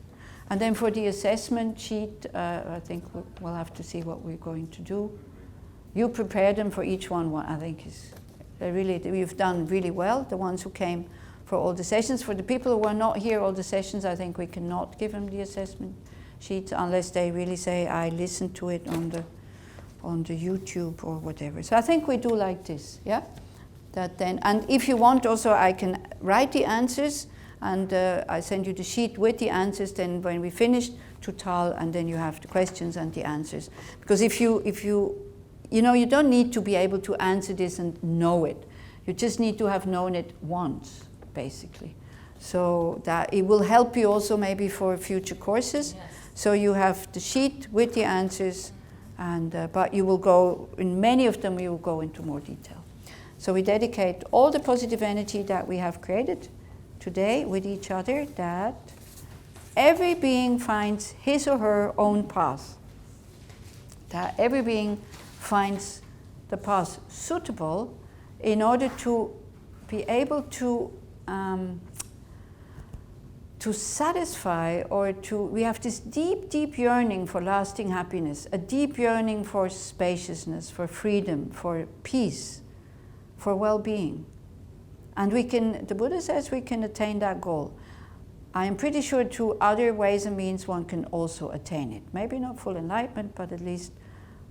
[SPEAKER 1] And then for the assessment sheet, I think we'll have to see what we're going to do. You prepare them for each one. I think you've done really well. The ones who came for all the sessions. For the people who were not here all the sessions, I think we cannot give them the assessment sheet unless they really say, "I listened to it on the YouTube or whatever." So I think we do like this, yeah. That then, and if you want, also I can write the answers, and I send you the sheet with the answers. Then when we finish, to Tal, and then you have the questions and the answers. Because if you know, you don't need to be able to answer this and know it. You just need to have known it once, basically. So that it will help you also maybe for future courses. Yes. So you have the sheet with the answers, and but you will go, in many of them, we will go into more detail. So we dedicate all the positive energy that we have created today with each other, that every being finds his or her own path. That every being finds the path suitable in order to be able to satisfy, or we have this deep, deep yearning for lasting happiness, a deep yearning for spaciousness, for freedom, for peace, for well-being. And the Buddha says we can attain that goal. I am pretty sure through other ways and means one can also attain it. Maybe not full enlightenment, but at least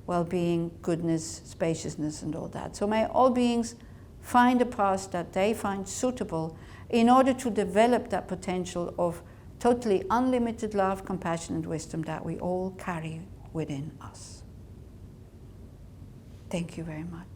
[SPEAKER 1] well-being, goodness, spaciousness, and all that. So may all beings find a path that they find suitable in order to develop that potential of totally unlimited love, compassion, and wisdom that we all carry within us. Thank you very much.